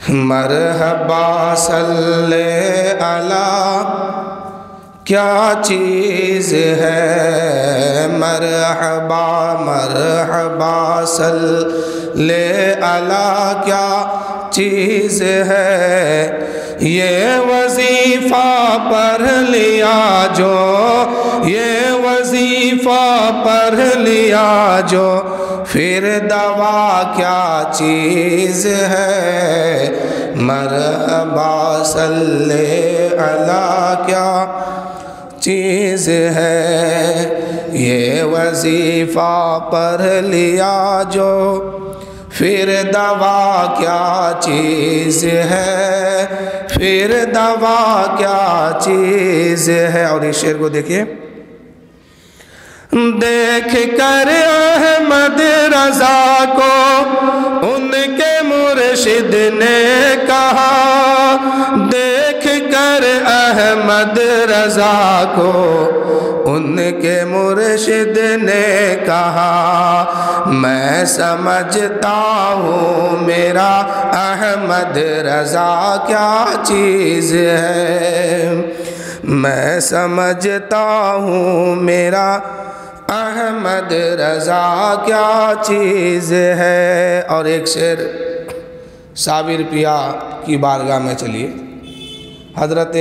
مرحبا صلی علی کیا چیز ہے، مرحبا مرحبا صلی علی کیا چیز ہے، یہ وظیفہ پڑھ لیا جو، یہ وظیفہ پڑھ لیا جو، پھر دوا کیا چیز ہے، مرحبا صلی علی کیا چیز ہے، یہ وظیفہ پڑھ لیا جو، پھر دوا کیا چیز ہے، پھر دوا کیا چیز ہے۔ اور اس شعر کو دیکھیے، دیکھ کر احمد رضا کو ان کے مرشد نے کہا، دیکھ کر احمد رضا کو ان کے مرشد نے کہا، میں سمجھتا ہوں میرا احمد رضا کیا چیز ہے، میں سمجھتا ہوں میرا احمد رضا کیا چیز ہے۔ اور ایک شعر صابر پیا کی بارگاہ میں چلیے، حضرت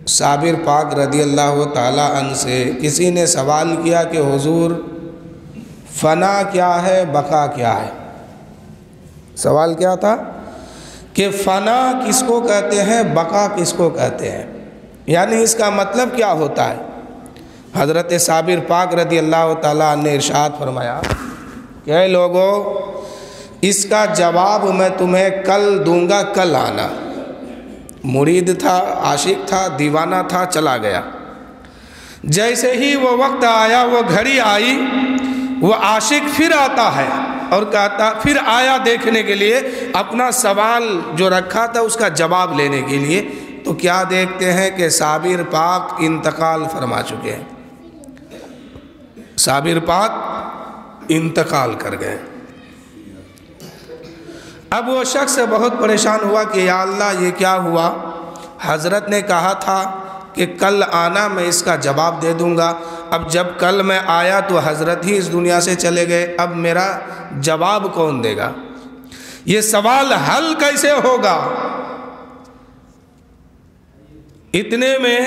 صابر پاک رضی اللہ تعالیٰ عنہ سے کسی نے سوال کیا کہ حضور فنا کیا ہے، بقا کیا ہے؟ سوال کیا تھا کہ فنا کس کو کہتے ہیں، بقا کس کو کہتے ہیں، یعنی اس کا مطلب کیا ہوتا ہے؟ حضرت صابر پاک رضی اللہ تعالیٰ عنہ نے ارشاد فرمایا کہ اے لوگو، اس کا جواب میں تمہیں کل دوں گا، کل آنا۔ مرید تھا، عاشق تھا، دیوانہ تھا، چلا گیا۔ جیسے ہی وہ وقت آیا، وہ گھڑی آئی، وہ عاشق پھر آتا ہے اور کہتا، پھر آیا دیکھنے کے لیے اپنا سوال جو رکھا تھا اس کا جواب لینے کے لیے، تو کیا دیکھتے ہیں کہ صابر پاک انتقال فرما چکے ہیں، صابر پاک انتقال کر گئے۔ اب وہ شخص بہت پریشان ہوا کہ یا اللہ یہ کیا ہوا، حضرت نے کہا تھا کہ کل آنا، میں اس کا جواب دے دوں گا، اب جب کل میں آیا تو حضرت ہی اس دنیا سے چلے گئے، اب میرا جواب کون دے گا، یہ سوال حل کیسے ہوگا؟ اتنے میں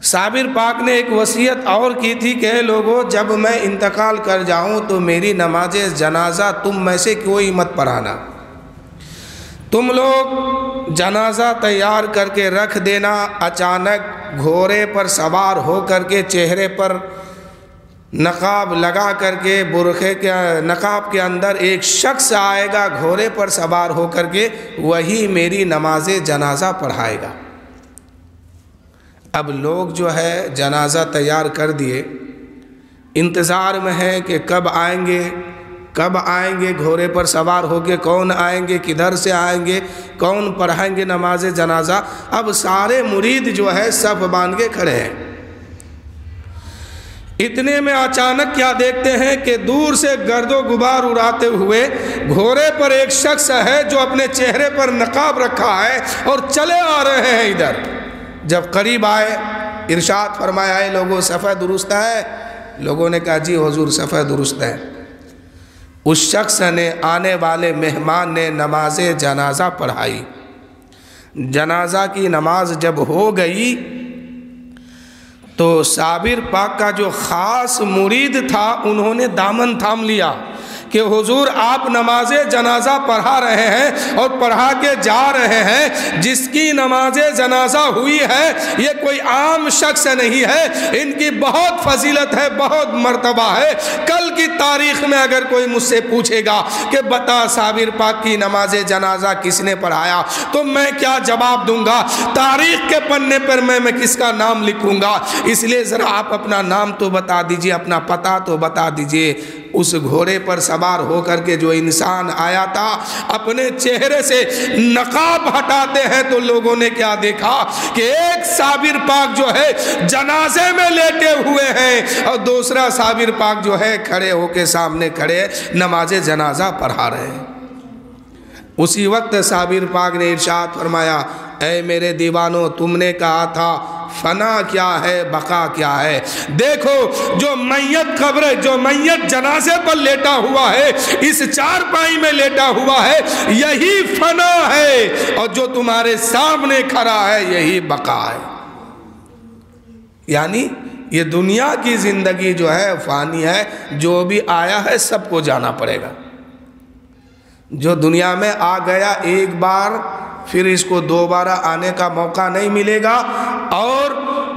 صابر پاک نے ایک وصیت اور کی تھی کہ اے لوگو، جب میں انتقال کر جاؤں تو میری نماز جنازہ تم میں سے کوئی مت پڑھانا، تم لوگ جنازہ تیار کر کے رکھ دینا، اچانک گھوڑے پر سوار ہو کر کے چہرے پر نقاب لگا کر کے، برقعے کے نقاب کے اندر ایک شخص آئے گا گھوڑے پر سوار ہو کر کے، وہی میری نماز جنازہ پڑھائے گا۔ اب لوگ جو ہے جنازہ تیار کر دیے، انتظار میں ہے کہ کب آئیں گے، کب آئیں گے، گھوڑے پر سوار ہو کے کون آئیں گے، کدھر سے آئیں گے، کون پڑھائیں گے نماز جنازہ۔ اب سارے مرید جو ہے صف باندھ کے کھڑے ہیں۔ اتنے میں اچانک کیا دیکھتے ہیں کہ دور سے گرد و غبار اڑاتے ہوئے گھوڑے پر ایک شخص ہے جو اپنے چہرے پر نقاب رکھا ہے اور چلے آ رہے ہیں ادھر۔ جب قریب آئے، ارشاد فرمایا اے لوگوں صفحہ درست ہے؟ لوگوں نے کہا جی حضور صفحہ درست ہے۔ اس شخص نے، آنے والے مہمان نے نماز جنازہ پڑھائی۔ جنازہ کی نماز جب ہو گئی تو صابر پاک کا جو خاص مرید تھا انہوں نے دامن تھام لیا کہ حضور آپ نماز جنازہ پڑھا رہے ہیں اور پڑھا کے جا رہے ہیں، جس کی نماز جنازہ ہوئی ہے یہ کوئی عام شخص نہیں ہے، ان کی بہت فضیلت ہے، بہت مرتبہ ہے۔ کل کی تاریخ میں اگر کوئی مجھ سے پوچھے گا کہ بتا صابر پاک کی نماز جنازہ کس نے پڑھایا، تو میں کیا جواب دوں گا؟ تاریخ کے پنے پر میں کس کا نام لکھوں گا؟ اس لیے ذرا آپ اپنا نام تو بتا دیجئے، اپنا پتہ تو بتا دیجئے۔ اس گھوڑے پر سوار سوار ہو کر کے جو انسان آیا تھا، اپنے چہرے سے نقاب ہٹاتے ہیں تو لوگوں نے کیا دیکھا کہ ایک صابر پاک جو ہے جنازے میں لیٹے ہوئے ہیں اور دوسرا صابر پاک جو ہے کھڑے ہو کے سامنے کھڑے نماز جنازہ پڑھا رہے ہیں۔ اسی وقت صابر پاک نے ارشاد فرمایا، اے میرے دیوانوں، تم نے کہا تھا فنا کیا ہے بقا کیا ہے؟ دیکھو جو میت قبر، جو میت جنازے پر لیٹا ہوا ہے، اس چارپائی میں لیٹا ہوا ہے، یہی فنا ہے، اور جو تمہارے سامنے کھڑا ہے یہی بقا ہے۔ یعنی یہ دنیا کی زندگی جو ہے فانی ہے، جو بھی آیا ہے سب کو جانا پڑے گا۔ جو دنیا میں آ گیا ایک بار، پھر اس کو دوبارہ آنے کا موقع نہیں ملے گا، اور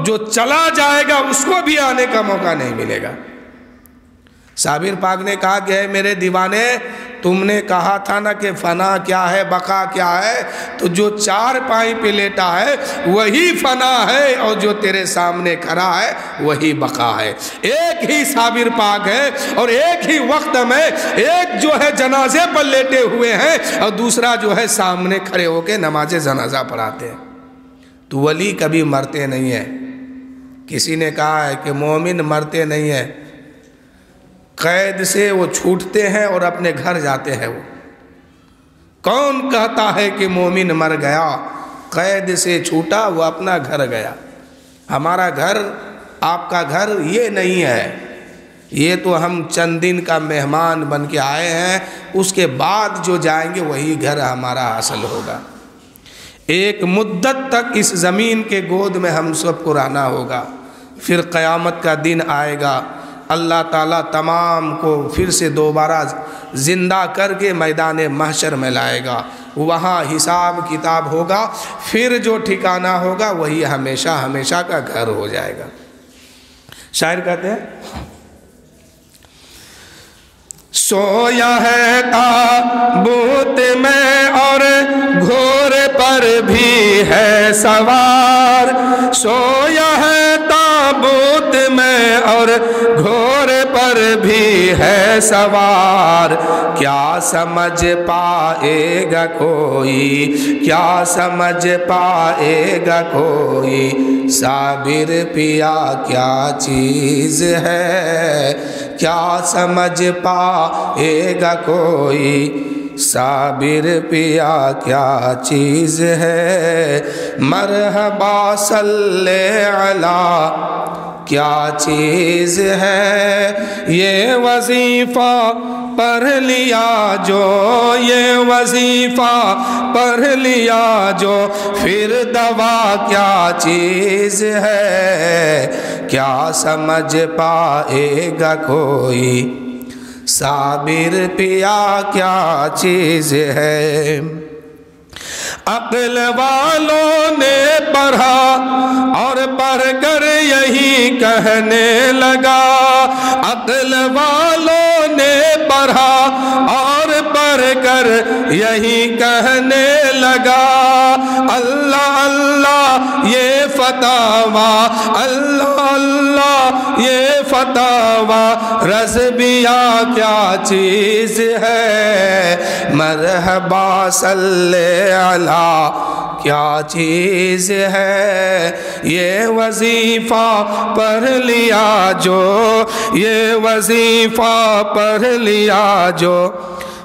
جو چلا جائے گا اس کو بھی آنے کا موقع نہیں ملے گا۔ صابر پاک نے کہا کہ اے میرے دیوانے، تم نے کہا تھا نا کہ فنا کیا ہے بقا کیا ہے، تو جو چار پائی پہ لیٹا ہے وہی فنا ہے، اور جو تیرے سامنے کھڑا ہے وہی بقا ہے۔ ایک ہی صابر پاک ہے، اور ایک ہی وقت میں ایک جو ہے جنازے پر لیٹے ہوئے ہیں اور دوسرا جو ہے سامنے کھڑے ہو کے نماز جنازہ پڑھاتے ہیں۔ تو ولی کبھی مرتے نہیں ہیں۔ کسی نے کہا ہے کہ مومن مرتے نہیں ہیں، قید سے وہ چھوٹتے ہیں اور اپنے گھر جاتے ہیں۔ وہ کون کہتا ہے کہ مومن مر گیا؟ قید سے چھوٹا وہ اپنا گھر گیا۔ ہمارا گھر آپ کا گھر یہ نہیں ہے، یہ تو ہم چند دن کا مہمان بن کے آئے ہیں، اس کے بعد جو جائیں گے وہی گھر ہمارا اصل ہوگا۔ ایک مدت تک اس زمین کے گود میں ہم سب کو رہنا ہوگا، پھر قیامت کا دن آئے گا، اللہ تعالیٰ تمام کو پھر سے دوبارہ زندہ کر کے میدان محشر میں لائے گا، وہاں حساب کتاب ہوگا، پھر جو ٹھکانہ ہوگا وہی ہمیشہ ہمیشہ کا گھر ہو جائے گا۔ شاعر کہتے ہیں، سویا ہے تابوت میں اور گھوڑے پر بھی ہے سوار، سویا ہے تابوت میں اور گھوڑے پر بھی ہے سوار، کیا سمجھ پائے گا کوئی، کیا سمجھ پائے گا کوئی، صابر پیا کیا چیز ہے، کیا سمجھ پائے گا کوئی، صابر پیا کیا چیز ہے، مرحبا صلی علی کیا چیز ہے، یہ وظیفہ پڑھ لیا جو، یہ وظیفہ پڑھ لیا جو، پھر دوا کیا چیز ہے، کیا سمجھ پائے گا کوئی، صابر پیا کیا چیز ہے۔ عقل والوں نے پڑھا اور پڑھ کر یہی کہنے لگا، عقل والوں نے پڑھا اور پڑھ کر یہی کہنے لگا، اللہ اللہ یہ فتاویٰ، اللہ اللہ یہ فتاویٰ، رضویہ کیا چیز ہے، مرحبا صلی علی کیا چیز ہے، یہ وظیفہ پڑھ لیا جو، یہ وظیفہ پڑھ لیا جو،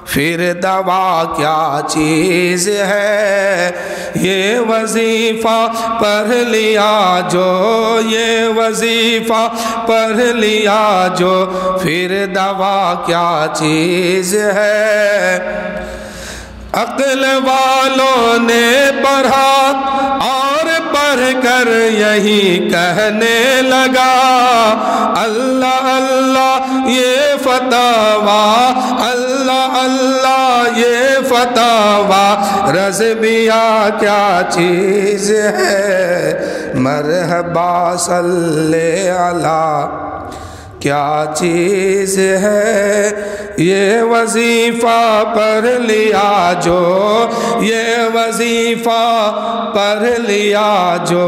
پھر دوا کیا چیز ہے، یہ وظیفہ پڑھ لیا جو، یہ وظیفہ پڑھ لیا جو، پھر دوا کیا چیز ہے۔ عقل والوں نے پڑھا اور پڑھ کر یہی کہنے لگا، اللہ اللہ یہ فتاویٰ، اللہ اللہ یہ فتاویٰ، رضویہ کیا چیز ہے، مرحبا صلی علی کیا چیز ہے، یہ وظیفہ پڑھ لیا جو، یہ وظیفہ پڑھ لیا جو،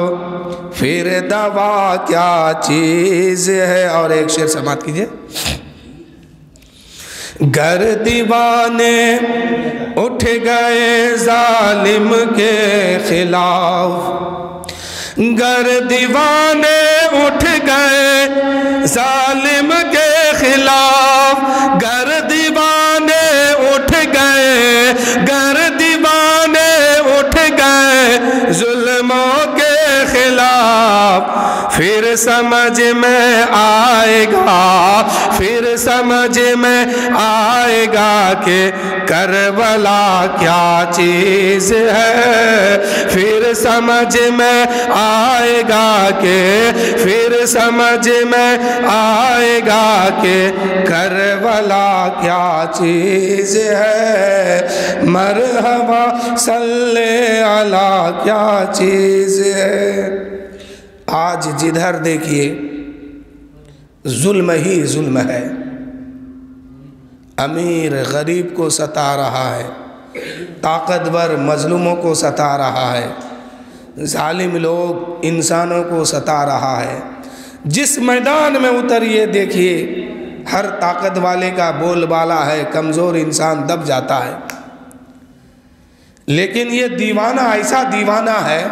پھر دوا کیا چیز ہے۔ اور ایک شعر سماعت کیجئے، گر دیوانے اٹھ گئے ظالم کے خلاف، گر دیوانے اٹھ گئے ظالم کے خلاف، گر دیوانے اٹھ گئے، گر دیوانے اٹھ گئے ظلموں کے خلاف، پھر سمجھ میں آئے گا، پھر سمجھ میں آئے گا کہ کربلا کیا چیز ہے، پھر سمجھ میں آئے گا کہ، پھر سمجھ میں آئے گا کہ کربلا کیا چیز ہے، مرحبا صلی علی کیا چیز ہے۔ آج جدھر دیکھیے ظلم ہی ظلم ہے، امیر غریب کو ستا رہا ہے، طاقتور مظلوموں کو ستا رہا ہے، ظالم لوگ انسانوں کو ستا رہا ہے۔ جس میدان میں اتریے دیکھیے ہر طاقت والے کا بول بالا ہے، کمزور انسان دب جاتا ہے، لیکن یہ دیوانہ ایسا دیوانہ ہے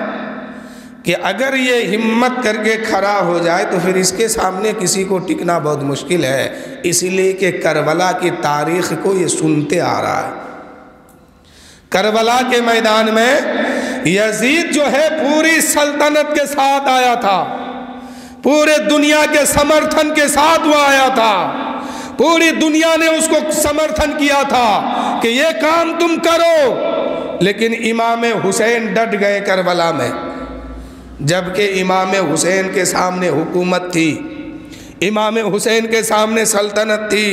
کہ اگر یہ ہمت کر کے کھڑا ہو جائے تو پھر اس کے سامنے کسی کو ٹکنا بہت مشکل ہے، اس لیے کہ کربلا کی تاریخ کو یہ سنتے آ رہا ہے۔ کربلا کے میدان میں یزید جو ہے پوری سلطنت کے ساتھ آیا تھا، پورے دنیا کے سمرتھن کے ساتھ وہ آیا تھا، پوری دنیا نے اس کو سمرتھن کیا تھا کہ یہ کام تم کرو، لیکن امام حسین ڈٹ گئے کربلا میں، جبکہ امام حسین کے سامنے حکومت تھی، امام حسین کے سامنے سلطنت تھی،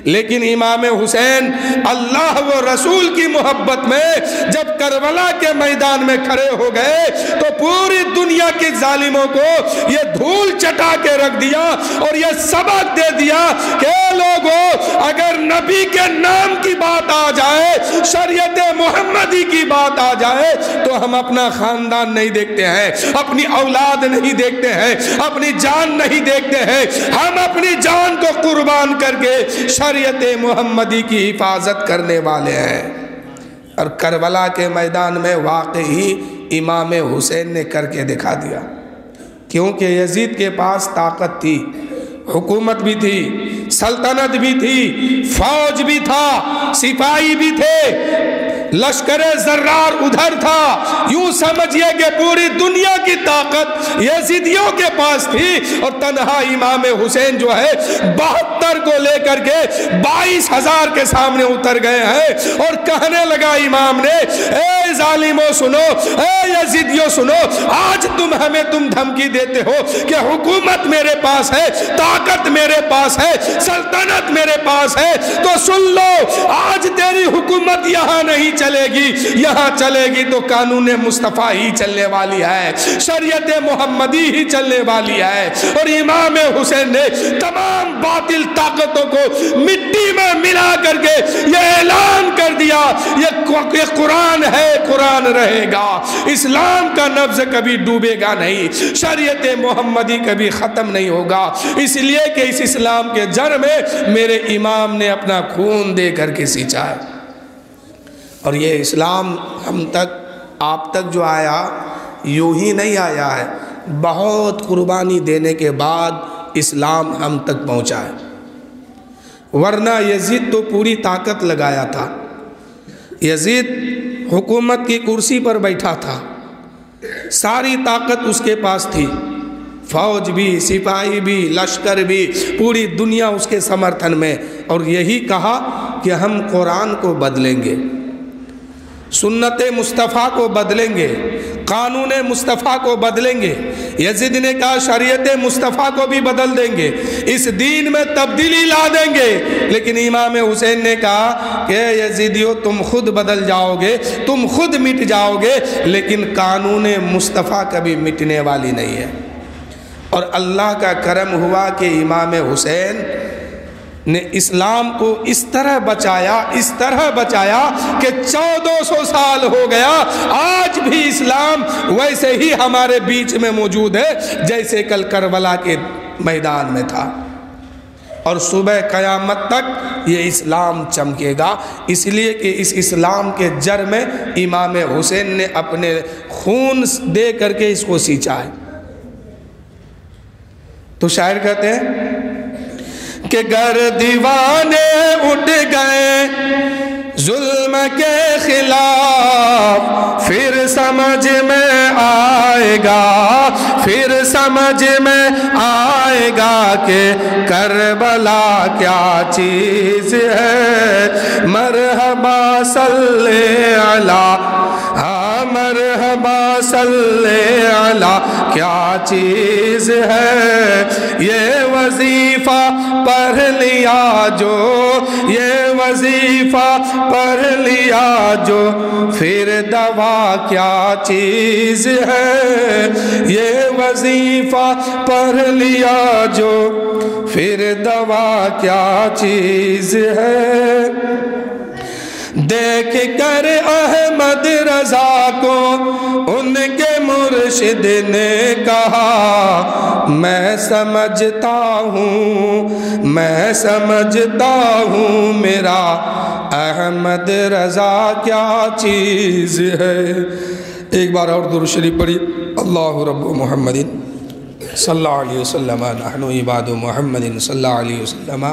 لیکن امام حسین اللہ و رسول کی محبت میں جب کربلا کے میدان میں کھڑے ہو گئے تو پوری دنیا کے ظالموں کو یہ دھول چٹا کے رکھ دیا اور یہ سبق دے دیا کہ لوگوں اگر نبی کے نام کی بات آ جائے، شریعت محمدی کی بات آ جائے تو ہم اپنا خاندان نہیں دیکھتے ہیں، اپنی اولاد نہیں دیکھتے ہیں، اپنی جان نہیں دیکھتے ہیں، ہم اپنی جان کو قربان کر کے شریعت محمدی کی حفاظت کرنے والے ہیں۔ اور کربلا کے میدان میں واقعی امام حسین نے کر کے دکھا دیا، کیونکہ یزید کے پاس طاقت تھی، حکومت بھی تھی، سلطنت بھی تھی، فوج بھی تھا، سپاہی بھی تھے، لشکر زرار ادھر تھا، یوں سمجھئے کہ پوری دنیا کی طاقت یزیدیوں کے پاس تھی، اور تنہا امام حسین جو ہے 72 کو لے کر کے 22,000 کے سامنے اتر گئے ہیں، اور کہنے لگا امام نے، اے ظالموں سنو، اے یزیدیوں سنو، آج ہمیں تم دھمکی دیتے ہو کہ حکومت میرے پاس ہے، طاقت میرے پاس ہے، سلطنت میرے پاس ہے، تو سن لو آج تیری حکومت یہاں نہیں چلے گی، یہاں چلے گی تو قانون مصطفیٰ ہی چلنے والی ہے، شریعت محمدی ہی چلنے والی ہے۔ اور امام حسین نے تمام باطل طاقتوں کو مٹی میں ملا کر کے یہ اعلان کر دیا، یہ قرآن ہے، قرآن رہے گا، اسلام کا نبض کبھی ڈوبے گا نہیں، شریعت محمدی کبھی ختم نہیں ہوگا، اس لیے کہ اس اسلام کے جڑ میں میرے امام نے اپنا خون دے کر کے سینچا ہے۔ اور یہ اسلام ہم تک، آپ تک جو آیا یوں ہی نہیں آیا ہے، بہت قربانی دینے کے بعد اسلام ہم تک پہنچا ہے، ورنہ یزید تو پوری طاقت لگایا تھا، یزید حکومت کی کرسی پر بیٹھا تھا، ساری طاقت اس کے پاس تھی، فوج بھی، سپاہی بھی، لشکر بھی، پوری دنیا اس کے سمرتھن میں، اور یہی کہا کہ ہم قرآن کو بدلیں گے، سنت مصطفیٰ کو بدلیں گے، قانون مصطفیٰ کو بدلیں گے۔ یزید نے کہا شریعت مصطفیٰ کو بھی بدل دیں گے، اس دین میں تبدیلی لا دیں گے، لیکن امام حسین نے کہا کہ یزیدیو تم خود بدل جاؤ گے، تم خود مٹ جاؤ گے، لیکن قانون مصطفیٰ کبھی مٹنے والی نہیں ہے۔ اور اللہ کا کرم ہوا کہ امام حسین نے اسلام کو اس طرح بچایا کہ 1400 سال ہو گیا، آج بھی اسلام ویسے ہی ہمارے بیچ میں موجود ہے جیسے کل کربلا کے میدان میں تھا۔ اور صبح قیامت تک یہ اسلام چمکے گا، اس لیے کہ اس اسلام کے جڑ میں امام حسین نے اپنے خون دے کر کے اس کو سینچا ہے۔ تو شاعر کہتے ہیں کہ گر دیوانے اٹھ گئے ظلم کے خلاف، پھر سمجھ میں آئے گا، پھر سمجھ میں آئے گا کہ کربلا کیا چیز ہے۔ مرحبا صلی علی، ہاں مرحبا صلی علی کیا چیز ہے۔ یہ وظیفہ پڑھ لیا جو، یہ وظیفہ پڑھ لیا جو، پھر دوا کیا چیز ہے۔ یہ وظیفہ پڑھ لیا جو، پھر دوا کیا چیز ہے۔ دیکھ کر احمد رضا کو ان کے مرشد نے کہا، میں سمجھتا ہوں، میں سمجھتا ہوں میرا احمد رضا کیا چیز ہے۔ ایک بار اور درود شریف پڑھی۔ اللہ رب محمد صلی اللہ علیہ وسلم، نحن عباد محمد صلی اللہ علیہ وسلم،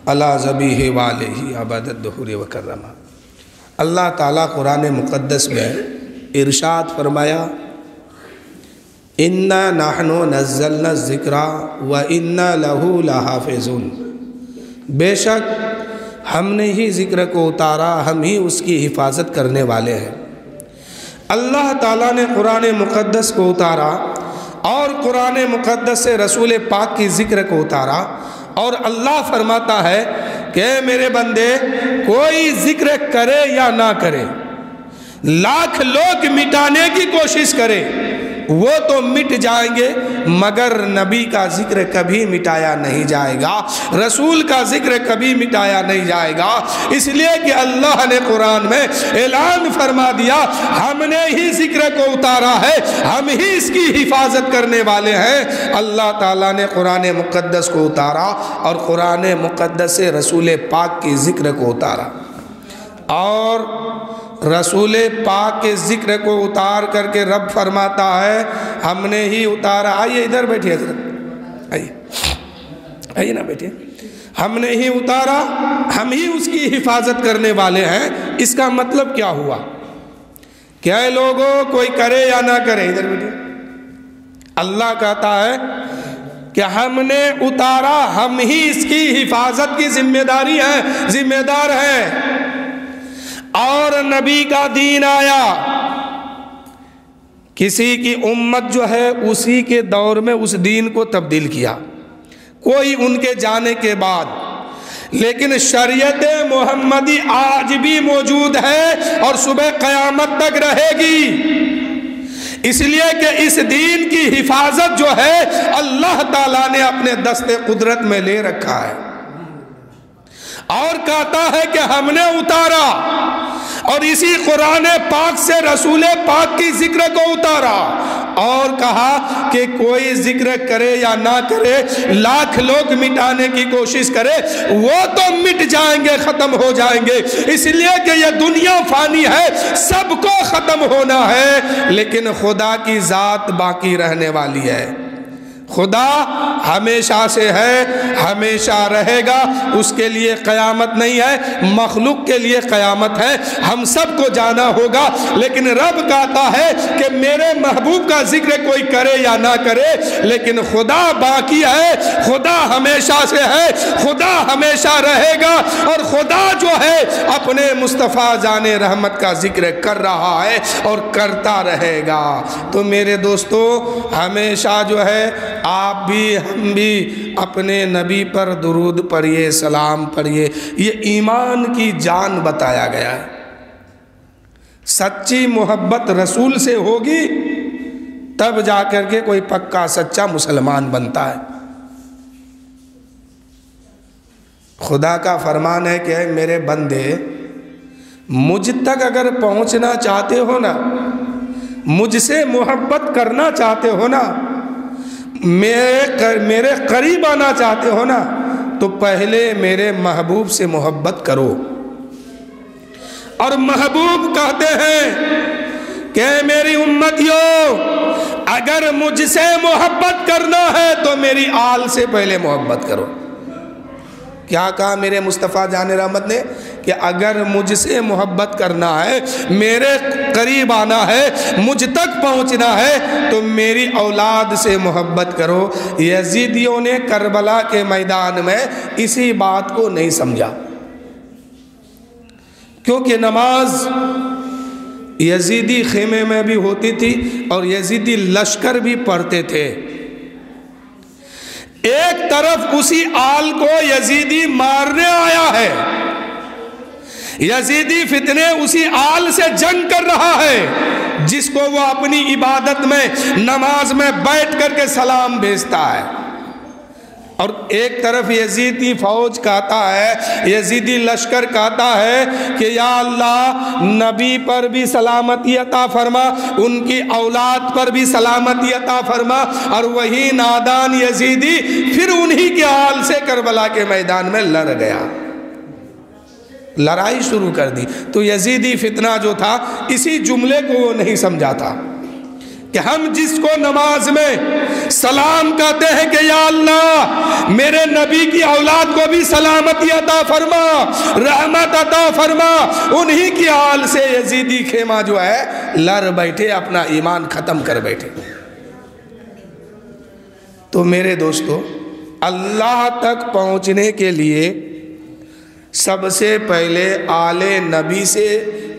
علی ذبیہ والہ ابد الدہور وکرما۔ اللہ تعالیٰ قرآن مقدس میں ارشاد فرمایا، اِنَّا نَحْنُ نَزَّلْنَا الذِّكْرَ وَإِنَّا لَهُ لَحَافِظُونَ، بے شک ہم نے ہی ذکر کو اتارا، ہم ہی اس کی حفاظت کرنے والے ہیں۔ اللہ تعالیٰ نے قرآن مقدس کو اتارا اور قرآن مقدس سے رسول پاک کی ذکر کو اتارا، اور اللہ فرماتا ہے کہ میرے بندے کوئی ذکر کرے یا نہ کرے، لاکھ لوگ مٹانے کی کوشش کرے وہ تو مٹ جائیں گے، مگر نبی کا ذکر کبھی مٹایا نہیں جائے گا، رسول کا ذکر کبھی مٹایا نہیں جائے گا۔ اس لیے کہ اللہ نے قرآن میں اعلان فرما دیا، ہم نے ہی ذکر کو اتارا ہے، ہم ہی اس کی حفاظت کرنے والے ہیں۔ اللہ تعالیٰ نے قرآن مقدس کو اتارا اور قرآن مقدس سے رسول پاک کی ذکر کو اتارا، اور رسول پاک کے ذکر کو اتار کر کے رب فرماتا ہے ہم نے ہی اتارا۔ آئیے ادھر بیٹھیے حضرت، آئیے آئیے نا بیٹھیے، ہم نے ہی اتارا، ہم ہی اس کی حفاظت کرنے والے ہیں۔ اس کا مطلب کیا ہوا؟ کیا لوگوں کوئی کرے یا نہ کرے، ادھر بیٹھیے، اللہ کہتا ہے کہ ہم نے اتارا، ہم ہی اس کی حفاظت کی ذمہ داری ہے، ذمہ دار ہے۔ اور نبی کا دین آیا، کسی کی امت جو ہے اسی کے دور میں اس دین کو تبدیل کیا، کوئی ان کے جانے کے بعد، لیکن شریعت محمدی آج بھی موجود ہے اور صبح قیامت تک رہے گی۔ اس لیے کہ اس دین کی حفاظت جو ہے اللہ تعالیٰ نے اپنے دست قدرت میں لے رکھا ہے، اور کہتا ہے کہ ہم نے اتارا، اور اسی قرآن پاک سے رسول پاک کی ذکر کو اتارا، اور کہا کہ کوئی ذکر کرے یا نہ کرے، لاکھ لوگ مٹانے کی کوشش کرے وہ تو مٹ جائیں گے، ختم ہو جائیں گے۔ اس لیے کہ یہ دنیا فانی ہے، سب کو ختم ہونا ہے، لیکن خدا کی ذات باقی رہنے والی ہے۔ خدا ہمیشہ سے ہے، ہمیشہ رہے گا، اس کے لیے قیامت نہیں ہے، مخلوق کے لیے قیامت ہے، ہم سب کو جانا ہوگا۔ لیکن رب کہتا ہے کہ میرے محبوب کا ذکر کوئی کرے یا نہ کرے، لیکن خدا باقی ہے، خدا ہمیشہ سے ہے، خدا ہمیشہ رہے گا، اور خدا جو ہے اپنے مصطفیٰ جان رحمت کا ذکر کر رہا ہے اور کرتا رہے گا۔ تو میرے دوستو، ہمیشہ جو ہے آپ بھی ہم بھی اپنے نبی پر درود پڑھیے، سلام پڑھیے، یہ ایمان کی جان بتایا گیا ہے۔ سچی محبت رسول سے ہوگی تب جا کر کے کوئی پکا سچا مسلمان بنتا ہے۔ خدا کا فرمان ہے کہ میرے بندے مجھ تک اگر پہنچنا چاہتے ہو نا، مجھ سے محبت کرنا چاہتے ہو نا، میرے قریب آنا چاہتے ہو نا، تو پہلے میرے محبوب سے محبت کرو۔ اور محبوب کہتے ہیں کہ میری امتیوں، اگر مجھ سے محبت کرنا ہے تو میری آل سے پہلے محبت کرو۔ کیا کہا میرے مصطفیٰ جان رحمت نے کہ اگر مجھ سے محبت کرنا ہے، میرے قریب آنا ہے، مجھ تک پہنچنا ہے تو میری اولاد سے محبت کرو۔ یزیدیوں نے کربلا کے میدان میں اسی بات کو نہیں سمجھا، کیونکہ نماز یزیدی خیمے میں بھی ہوتی تھی اور یزیدی لشکر بھی پڑھتے تھے۔ ایک طرف اسی آل کو یزیدی مارنے آیا ہے، یزیدی فتنے اسی آل سے جنگ کر رہا ہے جس کو وہ اپنی عبادت میں، نماز میں بیٹھ کر کے سلام بھیجتا ہے۔ اور ایک طرف یزیدی فوج کہتا ہے، یزیدی لشکر کہتا ہے کہ یا اللہ نبی پر بھی سلامتی عطا فرما، ان کی اولاد پر بھی سلامتی عطا فرما۔ اور وہی نادان یزیدی پھر انہی کے آل سے کربلا کے میدان میں لڑ گیا، لڑائی شروع کر دی۔ تو یزیدی فتنہ جو تھا اسی جملے کو وہ نہیں سمجھا تھا کہ ہم جس کو نماز میں سلام کہتے ہیں کہ یا اللہ میرے نبی کی اولاد کو بھی سلامتی عطا فرما، رحمت عطا فرما، انہی کی آل سے یزیدی خیمہ جو ہے لڑ بیٹھے، اپنا ایمان ختم کر بیٹھے۔ تو میرے دوستو، اللہ تک پہنچنے کے لیے سب سے پہلے آل نبی سے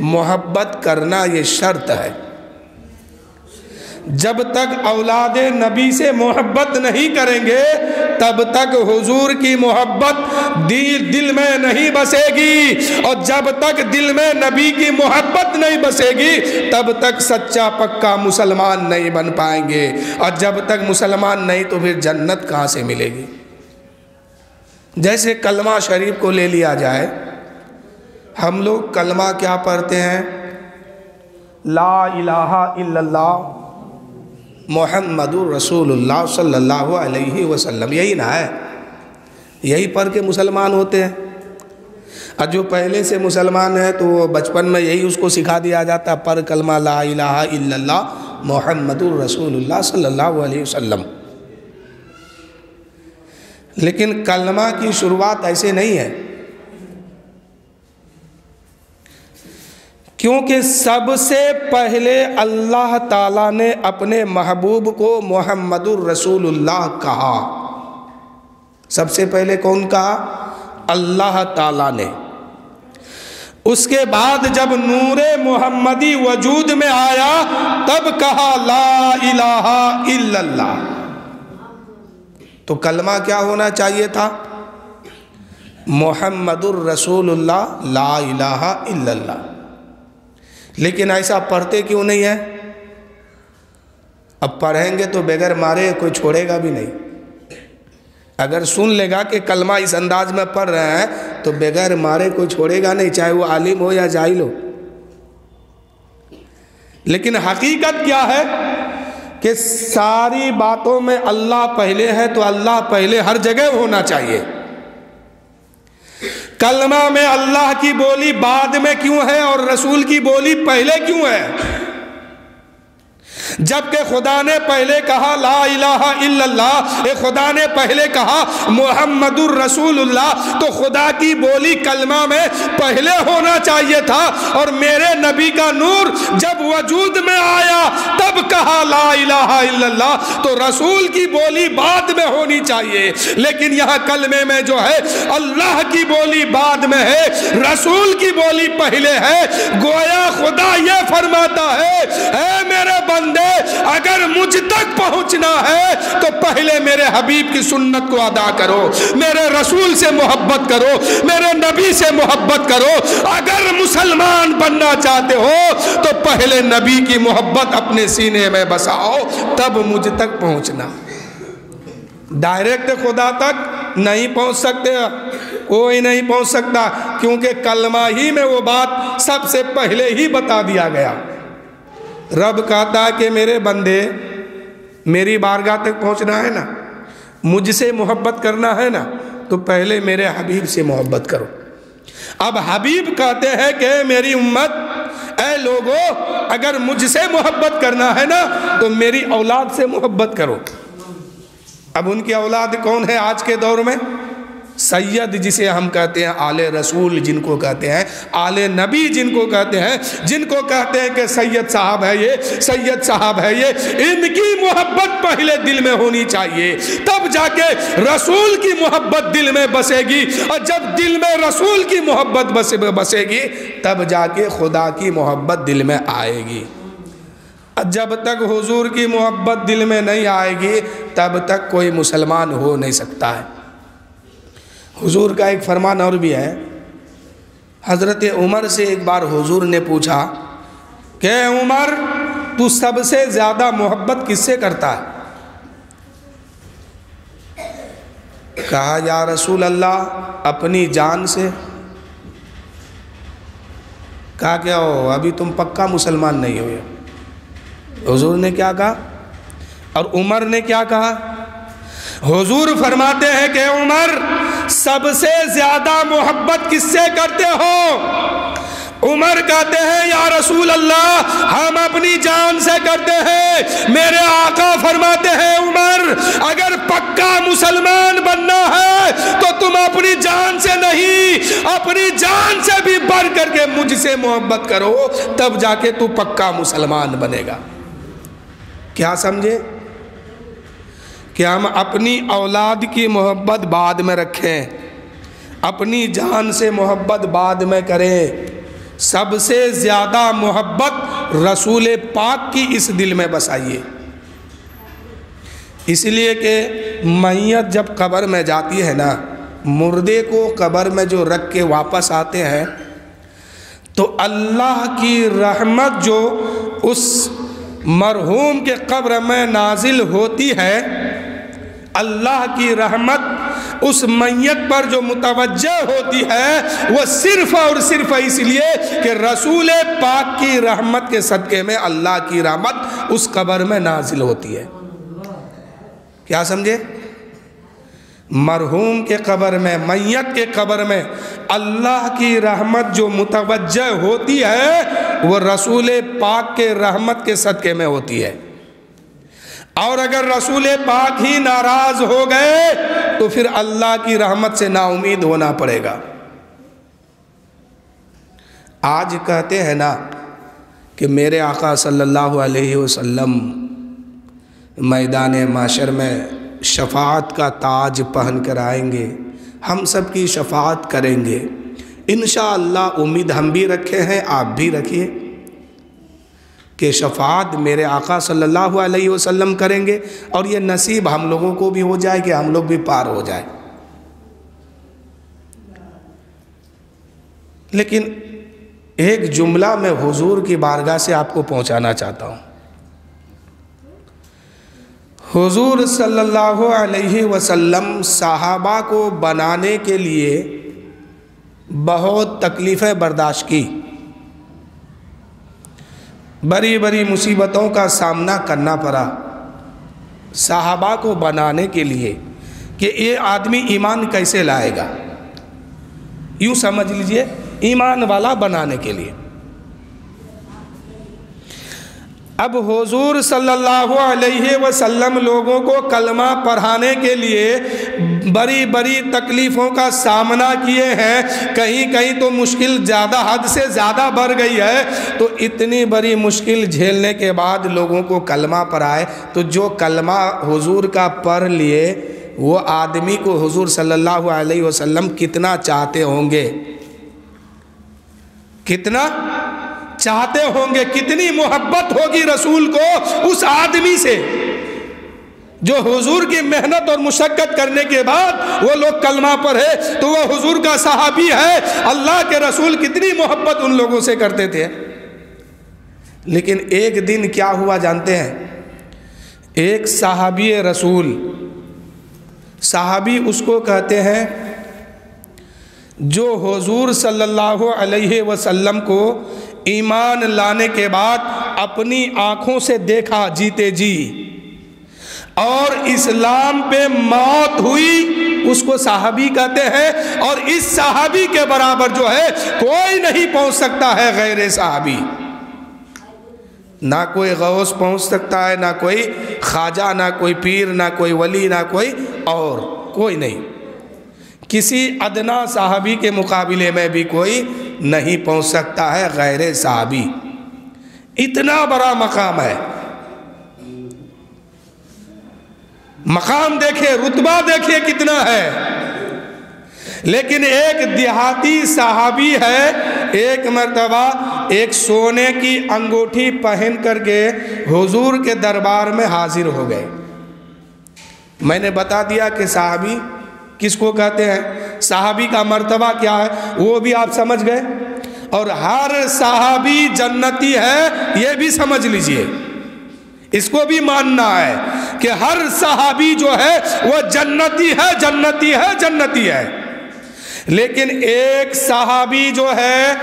محبت کرنا یہ شرط ہے۔ جب تک اولاد نبی سے محبت نہیں کریں گے تب تک حضور کی محبت دل میں نہیں بسے گی، اور جب تک دل میں نبی کی محبت نہیں بسے گی تب تک سچا پکا مسلمان نہیں بن پائیں گے، اور جب تک مسلمان نہیں تو پھر جنت کہاں سے ملے گی؟ جیسے کلمہ شریف کو لے لیا جائے، ہم لوگ کلمہ کیا پڑھتے ہیں؟ لا الہ الا اللہ محمد الرسول اللہ صلی اللہ علیہ وسلم، یہی نہ ہے؟ یہی پڑھ کے مسلمان ہوتے ہیں۔ اور جو پہلے سے مسلمان ہے تو وہ بچپن میں یہی اس کو سکھا دیا جاتا، پڑھ کلمہ لا الہ الا اللہ محمد الرسول اللہ صلی اللہ علیہ وسلم۔ لیکن کلمہ کی شروعات ایسے نہیں ہے، کیونکہ سب سے پہلے اللہ تعالیٰ نے اپنے محبوب کو محمد الرسول اللہ کہا۔ سب سے پہلے کون کہا؟ اللہ تعالیٰ نے۔ اس کے بعد جب نور محمدی وجود میں آیا تب کہا لا الہ الا اللہ۔ تو کلمہ کیا ہونا چاہیے تھا؟ محمد الرسول اللہ لا الہ الا اللہ۔ لیکن ایسا پڑھتے کیوں نہیں ہے؟ اب پڑھیں گے تو بغیر مارے کوئی چھوڑے گا بھی نہیں۔ اگر سن لے گا کہ کلمہ اس انداز میں پڑھ رہے ہیں تو بغیر مارے کوئی چھوڑے گا نہیں، چاہے وہ عالم ہو یا جاہل ہو۔ لیکن حقیقت کیا ہے کہ ساری باتوں میں اللہ پہلے ہے تو اللہ پہلے ہر جگہ ہونا چاہیے۔ کلمہ میں اللہ کی بولی بعد میں کیوں ہے اور رسول کی بولی پہلے کیوں ہے؟ جبکہ خدا نے پہلے کہا لا الہ الا اللہ، خدا نے پہلے کہا محمد الرسول اللہ، تو خدا کی بولی کلمہ میں پہلے ہونا چاہیے تھا۔ اور میرے نبی کا نور جب وجود میں آیا تب کہا لا الہ الا اللہ، تو رسول کی بولی بعد میں ہونی چاہیے۔ لیکن یہاں کلمے میں جو ہے اللہ کی بولی بعد میں ہے، رسول کی بولی پہلے ہے۔ گویا خدا یہ فرماتا ہے اے میرے بندے، اگر مجھ تک پہنچنا ہے تو پہلے میرے حبیب کی سنت کو ادا کرو، میرے رسول سے محبت کرو، میرے نبی سے محبت کرو۔ اگر مسلمان بننا چاہتے ہو تو پہلے نبی کی محبت اپنے سینے میں بساؤ، تب مجھ تک پہنچنا۔ ڈائریکٹ خدا تک نہیں پہنچ سکتے، کوئی نہیں پہنچ سکتا، کیونکہ کلمہ ہی میں وہ بات سب سے پہلے ہی بتا دیا گیا۔ رب کہتا ہے کہ میرے بندے میری بارگاہ تک پہنچنا ہے نا، مجھ سے محبت کرنا ہے نا، تو پہلے میرے حبیب سے محبت کرو۔ اب حبیب کہتے ہیں کہ میری امت، اے لوگو، اگر مجھ سے محبت کرنا ہے نا تو میری اولاد سے محبت کرو۔ اب ان کی اولاد کون ہے آج کے دور میں؟ سید جسے ہم کہتے ہیں، آل رسول جن کو کہتے ہیں، آل نبی جن کو کہتے ہیں، جن کو کہتے ہیں کہ سید صاحب ہے یہ، سید صاحب ہے یہ، ان کی محبت پہلے دل میں ہونی چاہیے، تب جا کے رسول کی محبت دل میں بسے گی، اور جب دل میں رسول کی محبت بسے گی تب جا کے خدا کی محبت دل میں آئے گی۔ جب تک حضور کی محبت دل میں نہیں آئے گی تب تک کوئی مسلمان ہو نہیں سکتا ہے۔ حضور کا ایک فرمان اور بھی ہے، حضرت عمر سے ایک بار حضور نے پوچھا کہ عمر تو سب سے زیادہ محبت کس سے کرتا ہے؟ کہا یا رسول اللہ اپنی جان سے۔ کہا کیا ہو ابھی تم پکا مسلمان نہیں ہوئے؟ حضور نے کیا کہا اور عمر نے کیا کہا؟ حضور فرماتے ہیں کہ عمر سب سے زیادہ محبت کس سے کرتے ہو؟ عمر کہتے ہیں یا رسول اللہ ہم اپنی جان سے کرتے ہیں۔ میرے آقا فرماتے ہیں عمر اگر پکا مسلمان بننا ہے تو تم اپنی جان سے نہیں، اپنی جان سے بھی بڑھ کر کے مجھ سے محبت کرو، تب جا کے تو پکا مسلمان بنے گا۔ کیا سمجھے کہ ہم اپنی اولاد کی محبت بعد میں رکھیں، اپنی جان سے محبت بعد میں کریں، سب سے زیادہ محبت رسول پاک کی اس دل میں بسائیے۔ اس لیے کہ میت جب قبر میں جاتی ہے نا، مردے کو قبر میں جو رکھ کے واپس آتے ہیں تو اللہ کی رحمت جو اس مرحوم کے قبر میں نازل ہوتی ہے، اللہ کی رحمت اس میت پر جو متوجہ ہوتی ہے وہ صرف اور صرف اس لیے کہ رسول پاک کی رحمت کے صدقے میں اللہ کی رحمت اس قبر میں نازل ہوتی ہے۔ کیا سمجھے؟ مرحوم کے قبر میں، میت کے قبر میں اللہ کی رحمت جو متوجہ ہوتی ہے وہ رسول پاک کے رحمت کے صدقے میں ہوتی ہے، اور اگر رسول پاک ہی ناراض ہو گئے تو پھر اللہ کی رحمت سے نا امید ہونا پڑے گا۔ آج کہتے ہیں نا کہ میرے آقا صلی اللہ علیہ وسلم میدان محشر میں شفاعت کا تاج پہن کر آئیں گے، ہم سب کی شفاعت کریں گے۔ انشاءاللہ امید ہم بھی رکھے ہیں، آپ بھی رکھیے کہ شفاعت میرے آقا صلی اللہ علیہ وسلم کریں گے، اور یہ نصیب ہم لوگوں کو بھی ہو جائے کہ ہم لوگ بھی پار ہو جائے۔ لیکن ایک جملہ میں حضور کی بارگاہ سے آپ کو پہنچانا چاہتا ہوں۔ حضور صلی اللہ علیہ وسلم صحابہ کو بنانے کے لیے بہت تکلیفیں برداشت کی، بڑی بڑی مصیبتوں کا سامنا کرنا پڑا صحابہ کو بنانے کے لیے کہ یہ آدمی ایمان کیسے لائے گا، یوں سمجھ لیجئے ایمان والا بنانے کے لیے۔ اب حضور صلی اللہ علیہ وسلم لوگوں کو کلمہ پڑھانے کے لیے بڑی بڑی تکلیفوں کا سامنا کیے ہیں، کہیں کہیں تو مشکل زیادہ حد سے زیادہ بڑھ گئی ہے، تو اتنی بڑی مشکل جھیلنے کے بعد لوگوں کو کلمہ پڑھائے، تو جو کلمہ حضور کا پڑھ لیے وہ آدمی کو حضور صلی اللہ علیہ وسلم کتنا چاہتے ہوں گے، کتنا چاہتے ہوں گے، کتنی محبت ہوگی رسول کو اس آدمی سے جو حضور کی محنت اور مشقت کرنے کے بعد وہ لوگ کلمہ پڑھے، تو وہ حضور کا صحابی ہے، اللہ کے رسول کتنی محبت ان لوگوں سے کرتے تھے۔ لیکن ایک دن کیا ہوا جانتے ہیں؟ ایک صحابی رسول، صحابی اس کو کہتے ہیں جو حضور صلی اللہ علیہ وسلم کو ایمان لانے کے بعد اپنی آنکھوں سے دیکھا جیتے جی، اور اسلام پہ موت ہوئی اس کو صحابی کہتے ہیں، اور اس صحابی کے برابر جو ہے کوئی نہیں پہنچ سکتا ہے غیر صحابی۔ نہ کوئی غوث پہنچ سکتا ہے، نہ کوئی خواجہ، نہ کوئی پیر، نہ کوئی ولی، نہ کوئی اور کوئی نہیں۔ کسی ادنا صحابی کے مقابلے میں بھی کوئی نہیں پہنچ سکتا ہے غیر صحابی۔ اتنا بڑا مقام ہے، مقام دیکھیں، رتبہ دیکھیں کتنا ہے۔ لیکن ایک دیہاتی صحابی ہے، ایک مرتبہ ایک سونے کی انگوٹھی پہن کر کے حضور کے دربار میں حاضر ہو گئے۔ میں نے بتا دیا کہ صحابی کس کو کہتے ہیں، صحابی کا مرتبہ کیا ہے، وہ بھی آپ سمجھ گئے، اور ہر صحابی جنتی ہے یہ بھی سمجھ لیجئے، اس کو بھی ماننا ہے کہ ہر صحابی جو ہے وہ جنتی ہے، جنتی ہے، جنتی ہے۔ لیکن ایک صحابی جو ہے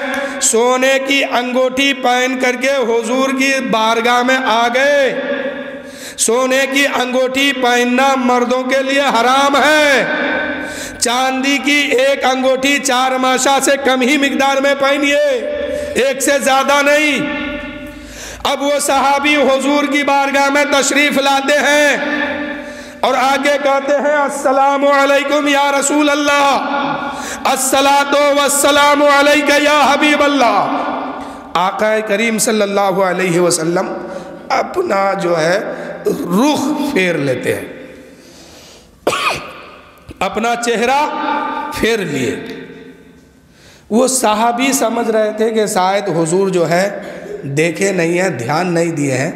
سونے کی انگوٹھی پہن کر کے حضور کی بارگاہ میں آ گئے۔ سونے کی انگوٹھی پہننا مردوں کے لیے حرام ہے، چاندی کی ایک انگوٹھی 4 ماشا سے کم ہی مقدار میں پہنیے، ایک سے زیادہ نہیں۔ اب وہ صحابی حضور کی بارگاہ میں تشریف لاتے ہیں اور آگے کہتے ہیں السلام علیکم یا رسول اللہ، الصلاۃ والسلام علیک یا حبیب اللہ۔ آقا کریم صلی اللہ علیہ وسلم اپنا جو ہے رخ پھیر لیتے ہیں، اپنا چہرہ پھیر لیے۔ وہ صحابی سمجھ رہے تھے کہ شاید حضور جو ہے دیکھے نہیں ہیں، دھیان نہیں دیے ہیں،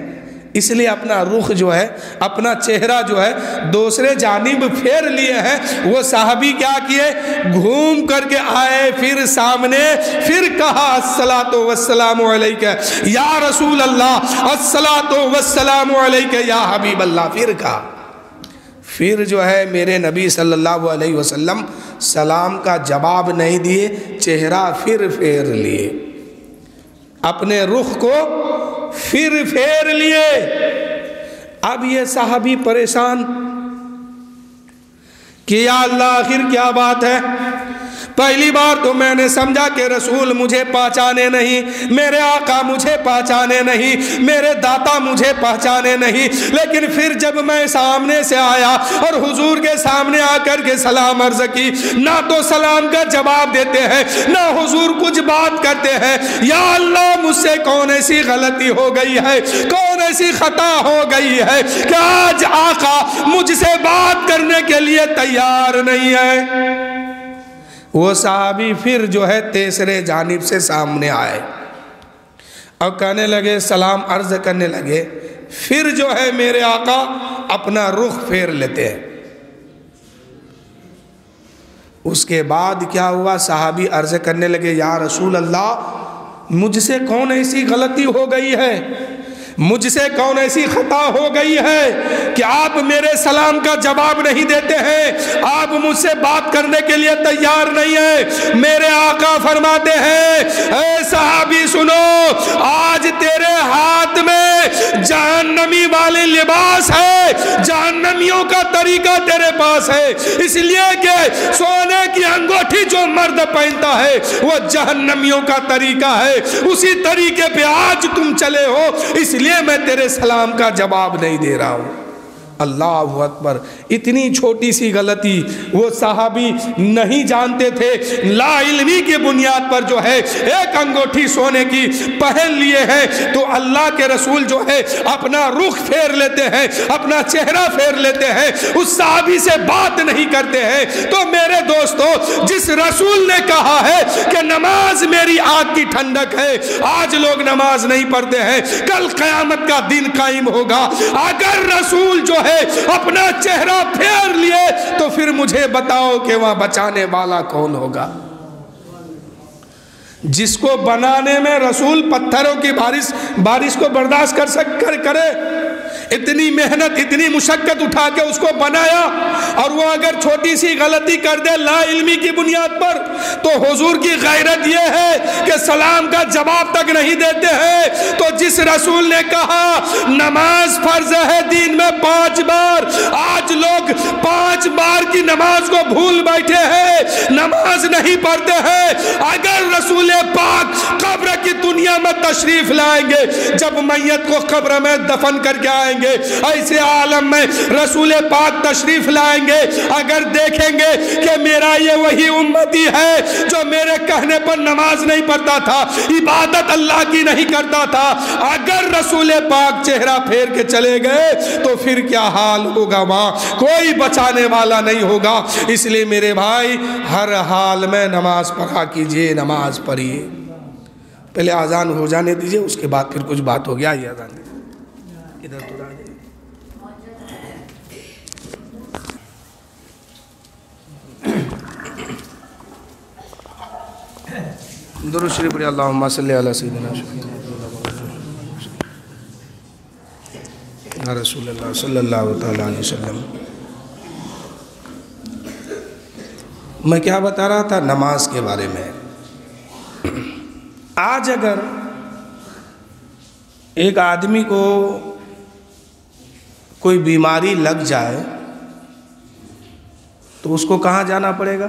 اس لیے اپنا رخ جو ہے، اپنا چہرہ جو ہے دوسرے جانب پھیر لیے ہیں۔ وہ صحابی کیا کیے، گھوم کر کے آئے پھر سامنے، پھر کہا الصلاۃ والسلام علیک یا رسول اللہ، الصلاۃ والسلام علیک یا حبیب اللہ، پھر کہا۔ پھر جو ہے میرے نبی صلی اللہ علیہ وسلم سلام کا جواب نہیں دیے، چہرہ پھر پھیر لیے، اپنے رخ کو پھر پھیر لیے۔ اب یہ صحابی پریشان کہ یا اللہ آخر کیا بات ہے۔ پہلی بار تو میں نے سمجھا کہ رسول مجھے پہچانے نہیں، میرے آقا مجھے پہچانے نہیں، میرے داتا مجھے پہچانے نہیں، لیکن پھر جب میں سامنے سے آیا اور حضور کے سامنے آ کر کے سلام عرض کی، نہ تو سلام کا جواب دیتے ہیں، نہ حضور کچھ بات کرتے ہیں۔ یا اللہ مجھ سے کون ایسی غلطی ہو گئی ہے، کون ایسی خطا ہو گئی ہے کہ آج آقا مجھ سے بات کرنے کے لیے تیار نہیں ہے۔ وہ صحابی پھر جو ہے تیسرے جانب سے سامنے آئے اور کہنے لگے، سلام عرض کرنے لگے، پھر جو ہے میرے آقا اپنا رخ پھیر لیتے ہیں۔ اس کے بعد کیا ہوا، صحابی عرض کرنے لگے، یا رسول اللہ مجھ سے کون ایسی غلطی ہو گئی ہے، مجھ سے کون ایسی خطا ہو گئی ہے کہ آپ میرے سلام کا جواب نہیں دیتے ہیں، آپ مجھ سے بات کرنے کے لیے تیار نہیں ہیں۔ میرے آقا فرماتے ہیں، اے صحابی سنو، آج تیرے ہاتھ میں جہنمی والی لباس ہے، جہنمیوں کا طریقہ تیرے پاس ہے، اس لیے کہ سونے کی انگوٹھی جو مرد پہنتا ہے وہ جہنمیوں کا طریقہ ہے، اسی طریقے پہ آج تم چلے ہو، اس لیے میں تیرے سلام کا جواب نہیں دے رہا ہوں۔ اللہ اکبر، اتنی چھوٹی سی غلطی وہ صحابی نہیں جانتے تھے، لا علمی کی بنیاد پر جو ہے ایک انگوٹھی سونے کی پہن لیے ہیں تو اللہ کے رسول جو ہے اپنا رخ پھیر لیتے ہیں، اپنا چہرہ پھیر لیتے ہیں، اس صحابی سے بات نہیں کرتے ہیں۔ تو میرے دوستو، جس رسول نے کہا ہے کہ نماز میری آنکھ کی ٹھنڈک ہے، آج لوگ نماز نہیں پڑھتے ہیں، کل قیامت کا دن قائم ہوگا، اگر رسول جو ہے اپنا چہرہ پھیر لیے تو پھر مجھے بتاؤ کہ وہاں بچانے والا کون ہوگا؟ جس کو بنانے میں رسول پتھروں کی بارش کو برداشت کرے، اتنی محنت اتنی مشقت اٹھا کے اس کو بنایا، اور وہ اگر چھوٹی سی غلطی کر دے لا علمی کی بنیاد پر تو حضور کی غیرت یہ ہے کہ سلام کا جواب تک نہیں دیتے ہیں۔ تو جس رسول نے کہا نماز فرض ہے دین میں 5 بار، آج لوگ 5 بار کی نماز کو بھول بیٹھے ہیں، نماز نہیں پڑھتے ہیں۔ اگر رسول پاک قبر کی دنیا میں تشریف لائیں گے، جب میت کو قبر میں دفن کر کے آئیں گے، ایسے عالم میں رسول پاک تشریف لائیں گے، اگر دیکھیں گے کہ میرا یہ وہی امتی ہے جو میرے کہنے پر نماز نہیں پڑھتا تھا، عبادت اللہ کی نہیں کرتا تھا، اگر رسول پاک چہرہ پھیر کے چلے گئے تو پھر کیا حال ہوگا؟ وہاں کوئی بچانے والا نہیں ہوگا۔ اس لیے میرے بھائی ہر حال میں نماز پڑھا کیجئے، نماز پڑھیے۔ پہلے آذان ہو جانے دیجئے، اس کے بعد پھر کچھ بات ہو گیا۔ یہ آذان دیجئے ادھر تو جائیے۔ درود شریف پڑھیے، اللہم صلی علی سیدنا یا رسول اللہ صلی اللہ تعالیٰ علیہ وسلم۔ میں کیا بتا رہا تھا؟ نماز کے بارے میں۔ آج اگر ایک آدمی کو کوئی بیماری لگ جائے تو اس کو کہاں جانا پڑے گا؟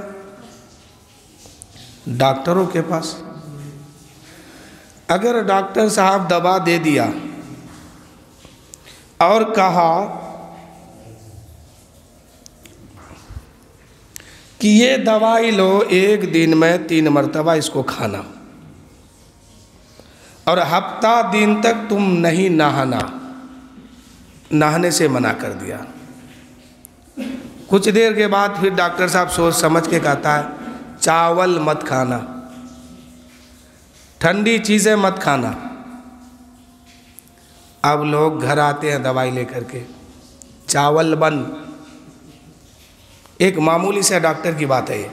ڈاکٹروں کے پاس۔ اگر ڈاکٹر صاحب دوا دے دیا اور کہا کہ یہ دوائی لو، 1 دن میں 3 مرتبہ اس کو کھانا، اور ہفتہ دن تک تم نہیں نہانا، نہانے سے منع کر دیا، کچھ دیر کے بعد پھر ڈاکٹر صاحب سوچ سمجھ کے کہتا ہے چاول مت کھانا، ٹھنڈی چیزیں مت کھانا۔ اب لوگ گھر آتے ہیں دوائی لے کر کے، چاول بند، ایک معمولی سے ڈاکٹر کی بات ہے یہ،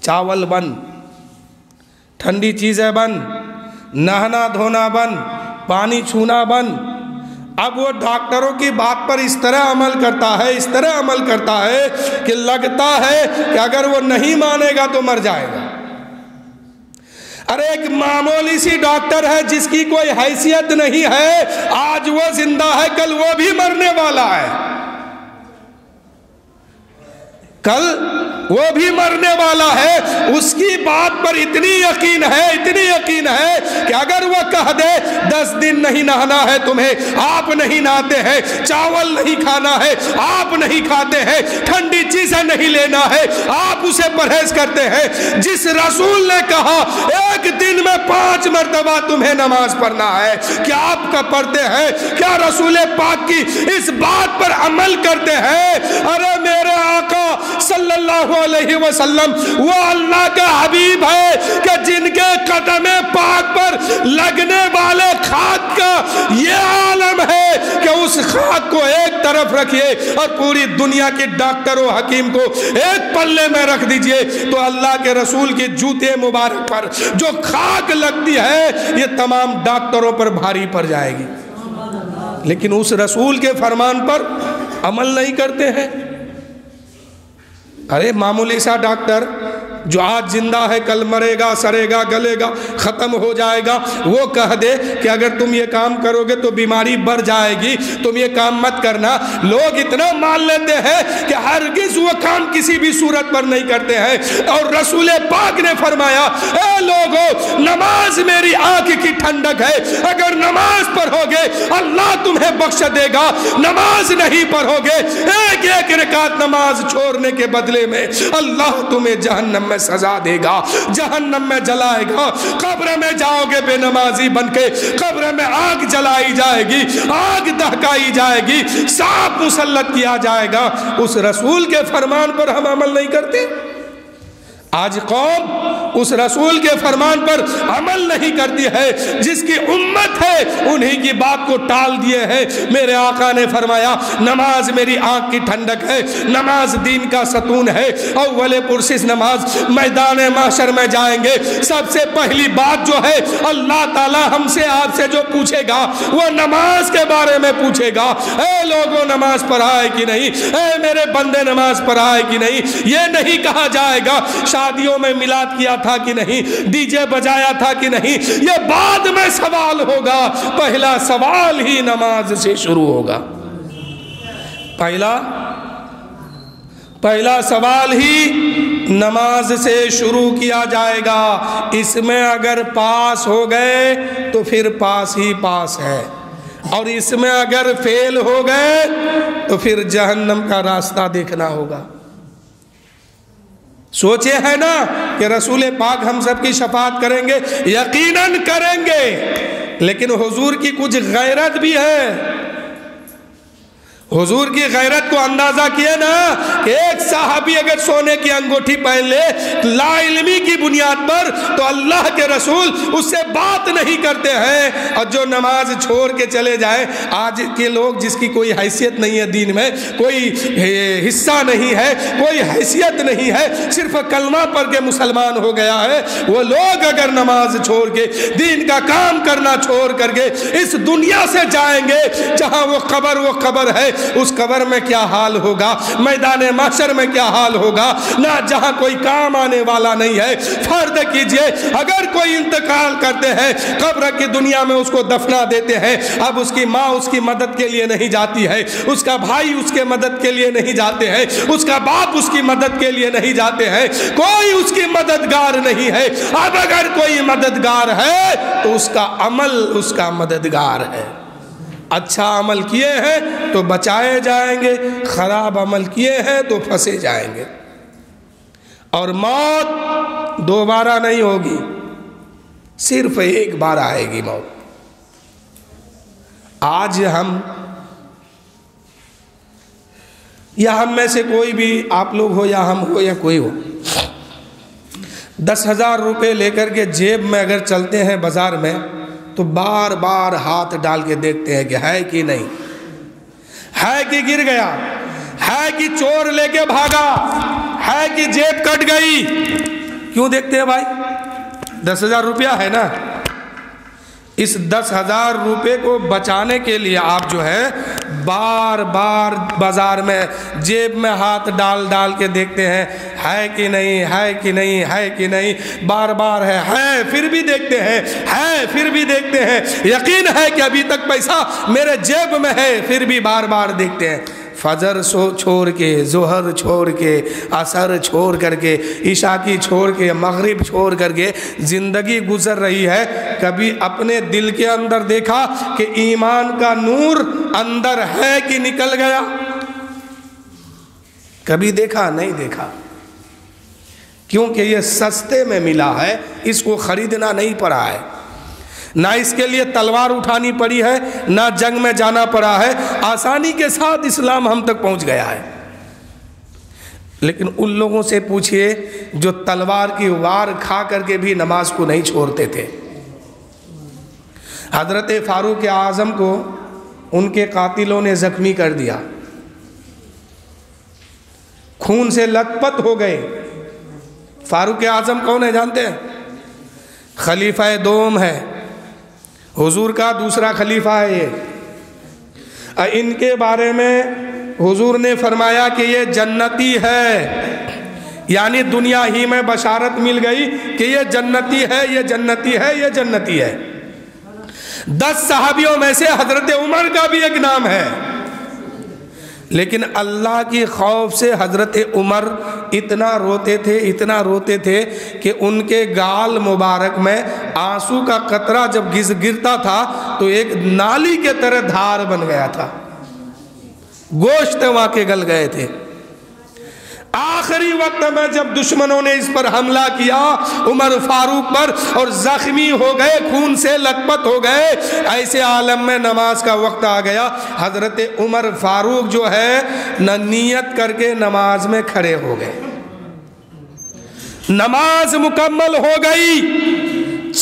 چاول بند، ٹھنڈی چیزیں بند، نہانا دھونا بند، پانی چھونا بند۔ اب وہ ڈاکٹروں کی بات پر اس طرح عمل کرتا ہے، اس طرح عمل کرتا ہے کہ لگتا ہے کہ اگر وہ نہیں مانے گا تو مر جائے گا۔ ارے ایک معمولی سی ڈاکٹر ہے جس کی کوئی حیثیت نہیں ہے، آج وہ زندہ ہے، کل وہ بھی مرنے والا ہے، کل وہ بھی مرنے والا ہے۔ اس کی بات پر اتنی یقین ہے، اتنی یقین ہے کہ اگر وہ کہہ دے 10 دن نہیں نہانا ہے تمہیں، آپ نہیں نہاتے ہیں، چاول نہیں کھانا ہے، آپ نہیں کھاتے ہیں، ٹھنڈی چیزیں نہیں لینا ہے، آپ اسے پرہیز کرتے ہیں۔ جس رسول نے کہا 1 دن میں 5 مرتبہ تمہیں نماز پڑھنا ہے، کیا آپ کا پڑھتے ہیں؟ کیا رسول پاک کی اس بات پر عمل کرتے ہیں؟ ارے میرے آقا صلی اللہ علیہ وسلم وہ اللہ کا حبیب ہے کہ جن کے قدم پاک پر لگنے والے خاک کا یہ عالم ہے کہ اس خاک کو ایک طرف رکھیے اور پوری دنیا کے ڈاکٹر و حکیم کو ایک پلے میں رکھ دیجئے، تو اللہ کے رسول کے جوتے مبارک پر جو خاک لگتی ہے یہ تمام ڈاکٹروں پر بھاری پڑ جائے گی، لیکن اس رسول کے فرمان پر عمل نہیں کرتے ہیں۔ ارے معمولی سا ڈاکٹر جو آج زندہ ہے کل مرے گا، سرے گا، گلے گا، ختم ہو جائے گا، وہ کہہ دے کہ اگر تم یہ کام کرو گے تو بیماری بڑھ جائے گی، تم یہ کام مت کرنا۔ لوگ اتنا مان لیتے ہیں کہ ہرگز وہ کام کسی بھی صورت پر نہیں کرتے ہیں، اور رسول پاک نے فرمایا اے لوگو نماز میری آنکھ کی ٹھنڈک ہے، اگر نماز پڑھو گے اللہ تمہیں بخش دے گا، نماز نہیں پڑھو گے ایک ایک رکعت نماز چھوڑنے کے بدلے میں اللہ تمہیں جہنم میں سزا دے گا، جہنم میں جلائے گا، قبر میں جاؤ گے بے نمازی بن کے، قبر میں آگ جلائی جائے گی، آگ دہکائی جائے گی، سانپ مسلط کیا جائے گا۔ اس رسول کے فرمان پر ہم عمل نہیں کرتے۔ آج قوم اس رسول کے فرمان پر عمل نہیں نہیں کرتی ہے، جس کی امت ہے انہی کی بات کو ٹال دیے ہیں۔ میرے آقا نے فرمایا نماز میری آنکھ کی ٹھنڈک ہے، نماز دین کا ستون ہے۔ اول پرسش نماز، میدان محشر میں جائیں گے، سب سے پہلی بات جو ہے اللہ تعالی ہم سے آپ سے جو پوچھے گا وہ نماز کے بارے میں پوچھے گا۔ اے لوگوں نماز پڑھائے کہ نہیں، اے میرے بندے نماز پڑھائے کہ نہیں۔ یہ نہیں کہا جائے گا شادیوں میں میلاد کیا تھا کہ نہیں، ڈی جے بجایا تھا کہ نہیں، یہ بعد میں سوال ہوگا۔ پہلا سوال ہی نماز سے شروع ہوگا، پہلا سوال ہی نماز سے شروع کیا جائے گا۔ اس میں اگر پاس ہو گئے تو پھر پاس ہی پاس ہے، اور اس میں اگر فیل ہو گئے تو پھر جہنم کا راستہ دیکھنا ہوگا۔ سوچے ہے نا کہ رسول پاک ہم سب کی شفاعت کریں گے، یقیناً کریں گے، لیکن حضور کی کچھ غیرت بھی ہے۔ حضور کی غیرت کو اندازہ کیا نا کہ ایک صحابی اگر سونے کی انگوٹھی پہن لے لا علمی کی بنیاد پر تو اللہ کے رسول اس سے بات نہیں کرتے ہیں، اور جو نماز چھوڑ کے چلے جائیں، آج کے لوگ جس کی کوئی حیثیت نہیں ہے دین میں، کوئی حصہ نہیں ہے، کوئی حیثیت نہیں ہے، صرف کلمہ پڑھ کے مسلمان ہو گیا ہے، وہ لوگ اگر نماز چھوڑ کے دین کا کام کرنا چھوڑ کر کے اس دنیا سے جائیں گے، جہاں وہ قبر ہے، اس قبر میں کیا حال ہوگا، میدان محشر میں کیا حال ہوگا، نہ جہاں کوئی کام آنے والا نہیں ہے۔ فرض کیجئے اگر کوئی انتقال کرتے ہیں، قبر کی دنیا میں اس کو دفنا دیتے ہیں، اب اس کی ماں اس کی مدد کے لیے نہیں جاتی ہے، اس کا بھائی اس کے مدد کے لیے نہیں جاتے ہیں، اس کا باپ اس کی مدد کے لیے نہیں جاتے ہیں، کوئی اس کی مددگار نہیں ہے۔ اب اگر کوئی مددگار ہے تو اس کا عمل اس کا مددگار ہے۔ اچھا عمل کیے ہیں تو بچائے جائیں گے، خراب عمل کیے ہیں تو پھنسے جائیں گے۔ اور موت دوبارہ نہیں ہوگی، صرف ایک بار آئے گی موت۔ آج ہم یا ہم میں سے کوئی بھی، آپ لوگ ہو یا ہم ہو یا کوئی ہو، 10,000 روپے لے کر کے جیب میں اگر چلتے ہیں بازار میں تو بار بار ہاتھ ڈال کے دیکھتے ہیں کہ ہے کہ نہیں، ہے کہ گر گیا، ہے کہ چور لے کے بھاگا، ہے کہ جیب کٹ گئی۔ کیوں دیکھتے ہیں بھائی؟ 10,000 روپیہ ہے نا، اس 10,000 روپے کو بچانے کے لیے آپ جو ہے بار بار بازار میں جیب میں ہاتھ ڈال ڈال کے دیکھتے ہیں، ہے کہ نہیں، ہے کہ نہیں، ہے کہ نہیں، بار بار ہے پھر بھی دیکھتے ہیں، ہے پھر بھی دیکھتے ہیں، یقین ہے کہ ابھی تک پیسہ میرے جیب میں ہے، پھر بھی بار بار دیکھتے ہیں۔ فجر چھوڑ کے، ظہر چھوڑ کے، عصر چھوڑ کر کے، عشاء کی چھوڑ کے، مغرب چھوڑ کر کے زندگی گزر رہی ہے۔ کبھی اپنے دل کے اندر دیکھا کہ ایمان کا نور اندر ہے کہ نکل گیا؟ کبھی دیکھا؟ نہیں دیکھا، کیونکہ یہ سستے میں ملا ہے، اس کو خریدنا نہیں پڑا ہے، نہ اس کے لیے تلوار اٹھانی پڑی ہے، نہ جنگ میں جانا پڑا ہے، آسانی کے ساتھ اسلام ہم تک پہنچ گیا ہے۔ لیکن ان لوگوں سے پوچھئے جو تلوار کی وار کھا کر کے بھی نماز کو نہیں چھوڑتے تھے۔ حضرت فاروق اعظم کو ان کے قاتلوں نے زخمی کر دیا، خون سے لت پت ہو گئے۔ فاروق اعظم کون ہے جانتے ہیں؟ خلیفہ دوم ہے، حضور کا دوسرا خلیفہ ہے یہ۔ ان کے بارے میں حضور نے فرمایا کہ یہ جنتی ہے، یعنی دنیا ہی میں بشارت مل گئی کہ یہ جنتی ہے، یہ جنتی ہے، یہ جنتی ہے۔ 10 صحابیوں میں سے حضرت عمر کا بھی ایک نام ہے، لیکن اللہ کی خوف سے حضرت عمر اتنا روتے تھے کہ ان کے گال مبارک میں آنسو کا قطرہ جب گرتا تھا تو ایک نالی کے طرح دھار بن گیا تھا، گوشت وہاں کے گل گئے تھے۔ آخری وقت میں جب دشمنوں نے اس پر حملہ کیا عمر فاروق پر اور زخمی ہو گئے، خون سے لت پت ہو گئے، ایسے عالم میں نماز کا وقت آ گیا، حضرت عمر فاروق جو ہے نہ نیت کر کے نماز میں کھڑے ہو گئے۔ نماز مکمل ہو گئی،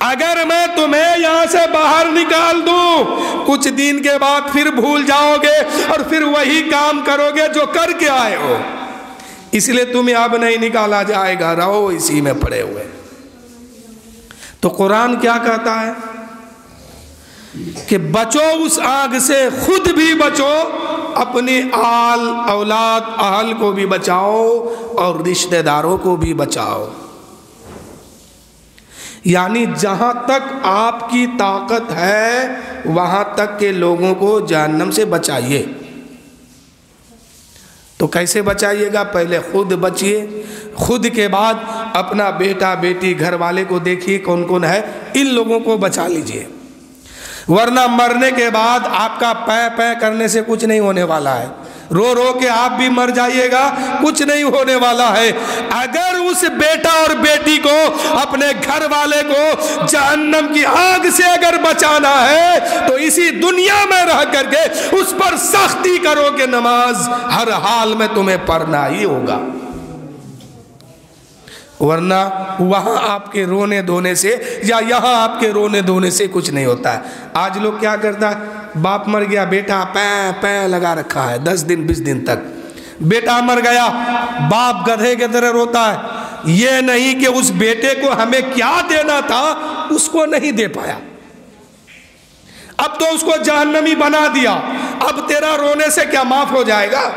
اگر میں تمہیں یہاں سے باہر نکال دوں کچھ دن کے بعد پھر بھول جاؤ گے اور پھر وہی کام کرو گے جو کر کے آئے ہو، اس لیے تمہیں اب نہیں نکالا جائے گا، رہو اسی میں پڑے ہوئے۔ تو قرآن کیا کہتا ہے کہ بچو اس آگ سے، خود بھی بچو، اپنی آل اولاد اہل کو بھی بچاؤ اور رشتہ داروں کو بھی بچاؤ۔ یعنی جہاں تک آپ کی طاقت ہے وہاں تک کے لوگوں کو جہنم سے بچائیے۔ تو کیسے بچائیے گا؟ پہلے خود بچیے، خود کے بعد اپنا بیٹا بیٹی گھر والے کو دیکھیے کون کون ہے، ان لوگوں کو بچا لیجئے، ورنہ مرنے کے بعد آپ کا پے پے کرنے سے کچھ نہیں ہونے والا ہے، رو رو کے آپ بھی مر جائیے گا، کچھ نہیں ہونے والا ہے۔ اگر اس بیٹا اور بیٹی کو، اپنے گھر والے کو جہنم کی آگ سے اگر بچانا ہے تو اسی دنیا میں رہ کر کے اس پر سختی کرو کہ نماز ہر حال میں تمہیں پڑھنا ہی ہوگا، ورنہ وہاں آپ کے رونے دھونے سے یا یہاں آپ کے رونے دھونے سے کچھ نہیں ہوتا ہے۔ آج لوگ کیا کرتا ہے، باپ مر گیا، بیٹا پے پے لگا رکھا ہے 10 دن 20 دن تک، بیٹا مر گیا باپ گدھے کی طرح روتا ہے، یہ نہیں کہ اس بیٹے کو ہمیں کیا دینا تھا اس کو نہیں دے پایا، اب تو اس کو جہنمی بنا دیا، اب تیرا رونے سے کیا معاف ہو جائے گا؟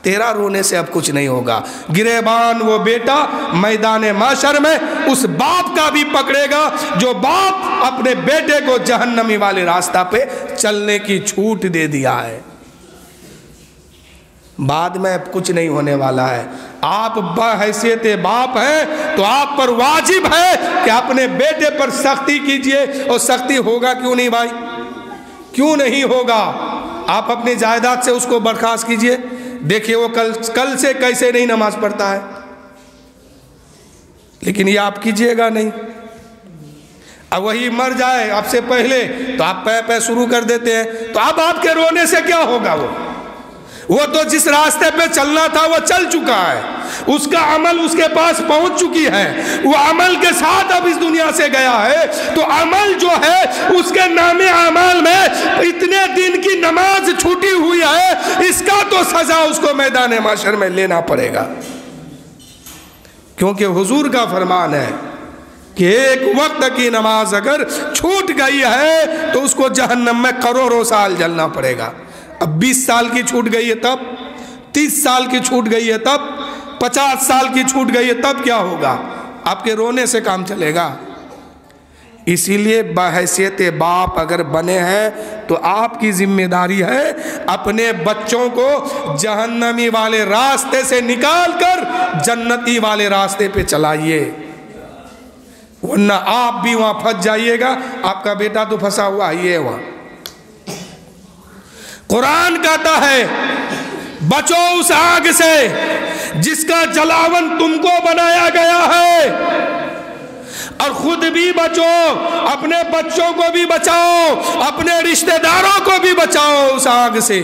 تیرا رونے سے اب کچھ نہیں ہوگا۔ گریبان وہ بیٹا میدان محشر میں اس باپ کا بھی پکڑے گا جو باپ اپنے بیٹے کو جہنمی والے راستہ پہ چلنے کی چھوٹ دے دیا ہے۔ بعد میں اب کچھ نہیں ہونے والا ہے، آپ بحیثیت باپ ہیں تو آپ پر واجب ہے کہ اپنے بیٹے پر سختی کیجئے، اور سختی ہوگا کیوں نہیں بھائی، کیوں نہیں ہوگا؟ آپ اپنی جائیداد سے اس کو برخاست کیجئے، دیکھیے وہ کل سے کیسے نہیں نماز پڑھتا ہے، لیکن یہ آپ کیجئے گا نہیں۔ اب وہی مر جائے آپ سے پہلے تو آپ پے پے شروع کر دیتے ہیں، تو اب آپ کے رونے سے کیا ہوگا؟ وہ تو جس راستے پہ چلنا تھا وہ چل چکا ہے، اس کا عمل اس کے پاس پہنچ چکی ہے، وہ عمل کے ساتھ اب اس دنیا سے گیا ہے، تو عمل جو ہے اس کے نام اعمال میں اتنے دن کی نماز چھوٹی ہوئی ہے، اس کا تو سزا اس کو میدان محشر میں لینا پڑے گا، کیونکہ حضور کا فرمان ہے کہ ایک وقت کی نماز اگر چھوٹ گئی ہے تو اس کو جہنم میں کروڑوں سال جلنا پڑے گا۔ اب 20 سال کی چھوٹ گئی ہے تب، 30 سال کی چھوٹ گئی ہے تب، 50 سال کی چھوٹ گئی ہے تب کیا ہوگا؟ آپ کے رونے سے کام چلے گا۔ اسی لیے بحیثیت باپ اگر بنے ہیں تو آپ کی ذمہ داری ہے اپنے بچوں کو جہنمی والے راستے سے نکال کر جنتی والے راستے پہ چلائیے، ورنہ آپ بھی وہاں پھنس جائیے گا۔ آپ کا بیٹا تو پھنسا ہوا ہی ہے وہاں۔ قرآن کہتا ہے بچو اس آگ سے جس کا جلاون تم کو بنایا گیا ہے، اور خود بھی بچو، اپنے بچوں کو بھی بچاؤ، اپنے رشتہ داروں کو بھی بچاؤ اس آگ سے۔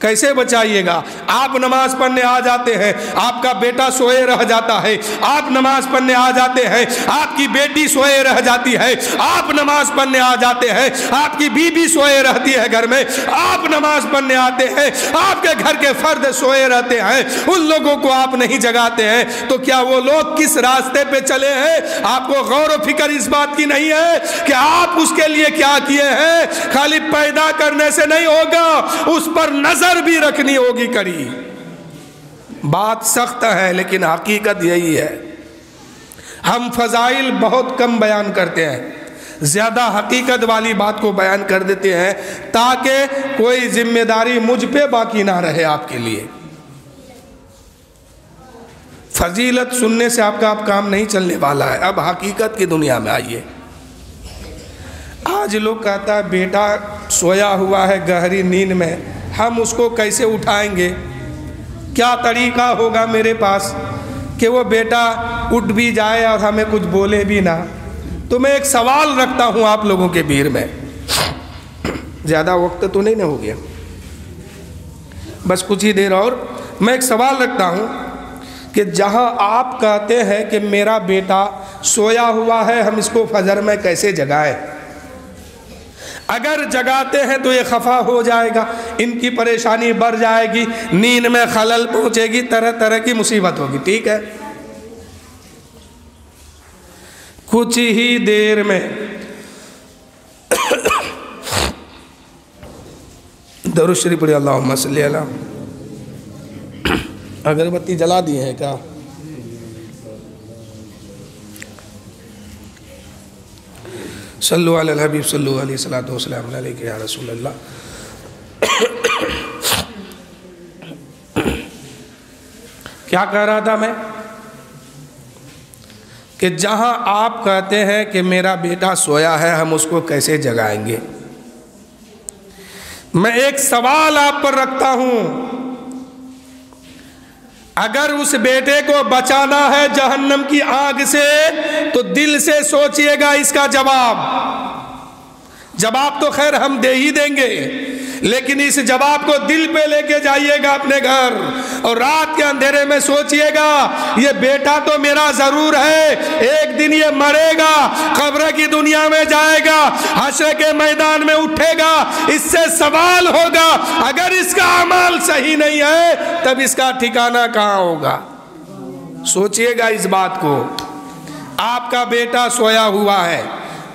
کیسے بچائیے گا؟ آپ نماز پڑھنے آ جاتے ہیں، آپ کا بیٹا سوئے رہ جاتا ہے، آپ نماز پڑھنے آ جاتے ہیں، آپ کی بیٹی سوئے رہ جاتی ہے، آپ نماز پڑھنے آ جاتے ہیں، آپ کی بیوی سوئے رہتی ہے گھر میں، آپ نماز پڑھنے آتے ہیں، آپ کے گھر کے فرد سوئے رہتے ہیں، ان لوگوں کو آپ نہیں جگاتے ہیں، تو کیا وہ لوگ کس راستے پہ چلے ہیں؟ آپ کو غور و فکر اس بات کی نہیں ہے کہ آپ اس کے لیے کیا کیے ہیں؟ خالی پیدا کرنے سے نہیں ہوگا، اس پر نظر بھی رکھنی ہوگی کری۔ بات سخت ہے لیکن حقیقت یہی ہے۔ ہم فضائل بہت کم بیان کرتے ہیں، زیادہ حقیقت والی بات کو بیان کر دیتے ہیں تاکہ کوئی ذمہ داری مجھ پہ باقی نہ رہے آپ کے لیے۔ فضیلت سننے سے آپ کا اب کام نہیں چلنے والا ہے، اب حقیقت کی دنیا میں آئیے۔ آج لوگ کہتا ہے بیٹا سویا ہوا ہے گہری نیند میں، ہم اس کو کیسے اٹھائیں گے؟ کیا طریقہ ہوگا میرے پاس کہ وہ بیٹا اٹھ بھی جائے اور ہمیں کچھ بولے بھی نہ؟ تو میں ایک سوال رکھتا ہوں آپ لوگوں کے بیر میں، زیادہ وقت تو نہیں نہ ہو گیا، بس کچھ ہی دیر اور۔ میں ایک سوال رکھتا ہوں کہ جہاں آپ کہتے ہیں کہ میرا بیٹا سویا ہوا ہے، ہم اس کو فجر میں کیسے جگائیں؟ اگر جگاتے ہیں تو یہ خفا ہو جائے گا، ان کی پریشانی بڑھ جائے گی، نیند میں خلل پہنچے گی، طرح طرح کی مصیبت ہوگی، ٹھیک ہے؟ کچھ ہی دیر میں درود شریف پڑھی، اللہم صلی علی۔ اگربتی جلا دی ہے کیا؟ صلو علی الحبیب صلو علیہ الصلوۃ والسلام علیک یا رسول اللہ۔ کیا کہہ رہا تھا میں؟ کہ جہاں آپ کہتے ہیں کہ میرا بیٹا سویا ہے، ہم اس کو کیسے جگائیں گے؟ میں ایک سوال آپ پر رکھتا ہوں، اگر اس بیٹے کو بچانا ہے جہنم کی آگ سے تو دل سے سوچئے گا اس کا جواب تو خیر ہم دے ہی دیں گے، لیکن اس جواب کو دل پہ لے کے جائیے گا اپنے گھر، اور رات کے اندھیرے میں سوچئے گا یہ بیٹا تو میرا ضرور ہے، ایک دن یہ مرے گا، قبر کی دنیا میں جائے گا، حشر کے میدان میں اٹھے گا، اس سے سوال ہوگا، اگر اس کا عمل صحیح نہیں ہے تب اس کا ٹھکانہ کہاں ہوگا؟ سوچئے گا اس بات کو۔ آپ کا بیٹا سویا ہوا ہے،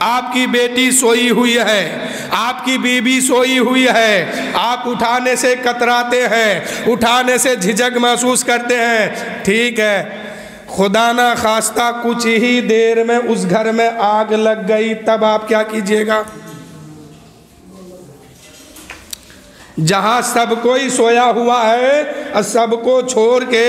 آپ کی بیٹی سوئی ہوئی ہے، آپ کی بیوی سوئی ہوئی ہے، آپ اٹھانے سے کتراتے ہیں، اٹھانے سے جھجک محسوس کرتے ہیں، ٹھیک ہے؟ خدا نہ خواستہ کچھ ہی دیر میں اس گھر میں آگ لگ گئی، تب آپ کیا کیجئے گا؟ جہاں سب کوئی سویا ہوا ہے، سب کو چھوڑ کے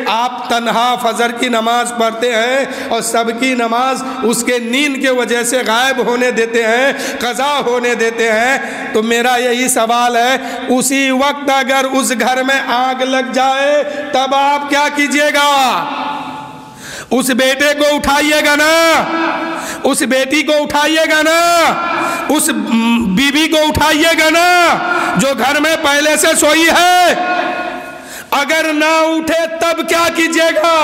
آپ تنہا فجر کی نماز پڑھتے ہیں، اور سب کی نماز اس کے نیند کے وجہ سے غائب ہونے دیتے ہیں، قضا ہونے دیتے ہیں، تو میرا یہی سوال ہے، اسی وقت اگر اس گھر میں آگ لگ جائے تب آپ کیا کیجئے گا؟ اس بیٹے کو اٹھائیے گا نا، اس بیٹی کو اٹھائیے گا نا، اس بیوی کو اٹھائیے گا نا جو گھر میں پہلے سے سوئی ہے؟ اگر نہ اٹھے تب کیا کیجئے گا؟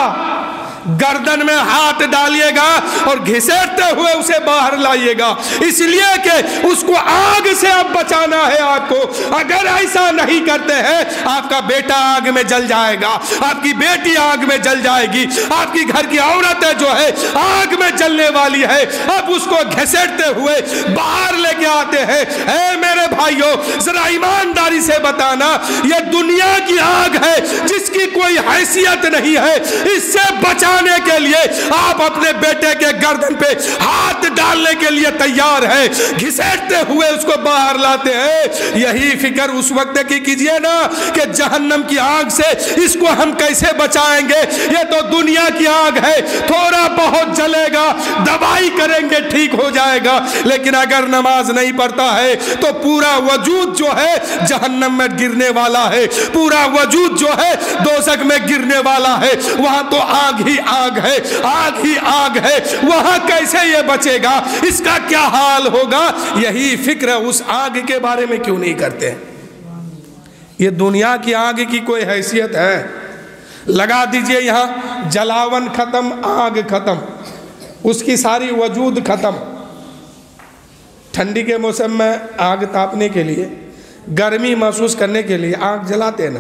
گردن میں ہاتھ ڈالیے گا اور گھسیٹتے ہوئے اسے باہر لائیے گا، اس لیے کہ اس کو آگ سے اب بچانا ہے آپ کو۔ اگر ایسا نہیں کرتے ہیں آپ کا بیٹا آگ میں جل جائے گا، آپ کی بیٹی آگ میں جل جائے گی، آپ کی گھر کی عورتیں جو ہے آگ میں جلنے والی ہے، اب اس کو گھسیٹتے ہوئے باہر لے کے آتے ہیں۔ اے میرے بھائیوں، ذرا ایمانداری سے بتانا، یہ دنیا کی آگ ہے جس کی کوئی حیثیت نہیں ہے، اس سے بچانے کے لیے آپ اپنے بیٹے کے گردن پہ ہاتھ ڈالنے کے لیے تیار ہیں، گھسیٹتے ہوئے اس کو باہر لاتے ہیں۔ یہی فکر اس وقت کی کیجئے نا کہ جہنم کی آگ سے اس کو ہم کیسے بچائیں گے؟ یہ تو دنیا کی آگ ہے، تھوڑا بہت جلے گا، دوائی کریں گے ٹھیک ہو جائے گا، لیکن اگر نماز نہیں پڑھتا ہے تو پورا وجود جو ہے جہنم میں گرنے والا ہے، پورا وجود جو ہے دوزخ میں گرنے والا ہے، وہاں تو آگ ہی آگ ہے، آگ ہی آگ ہے، وہاں کیسے یہ بچے گا؟ اس کا کیا حال ہوگا؟ یہی فکر اس آگ کے بارے میں کیوں نہیں کرتے؟ یہ دنیا کی آگ کی کوئی حیثیت ہے؟ لگا دیجئے یہاں، جلاون ختم، آگ ختم، اس کی ساری وجود ختم۔ ٹھنڈی کے موسم میں آگ تاپنے کے لیے، گرمی محسوس کرنے کے لیے آگ جلاتے ہیں نا،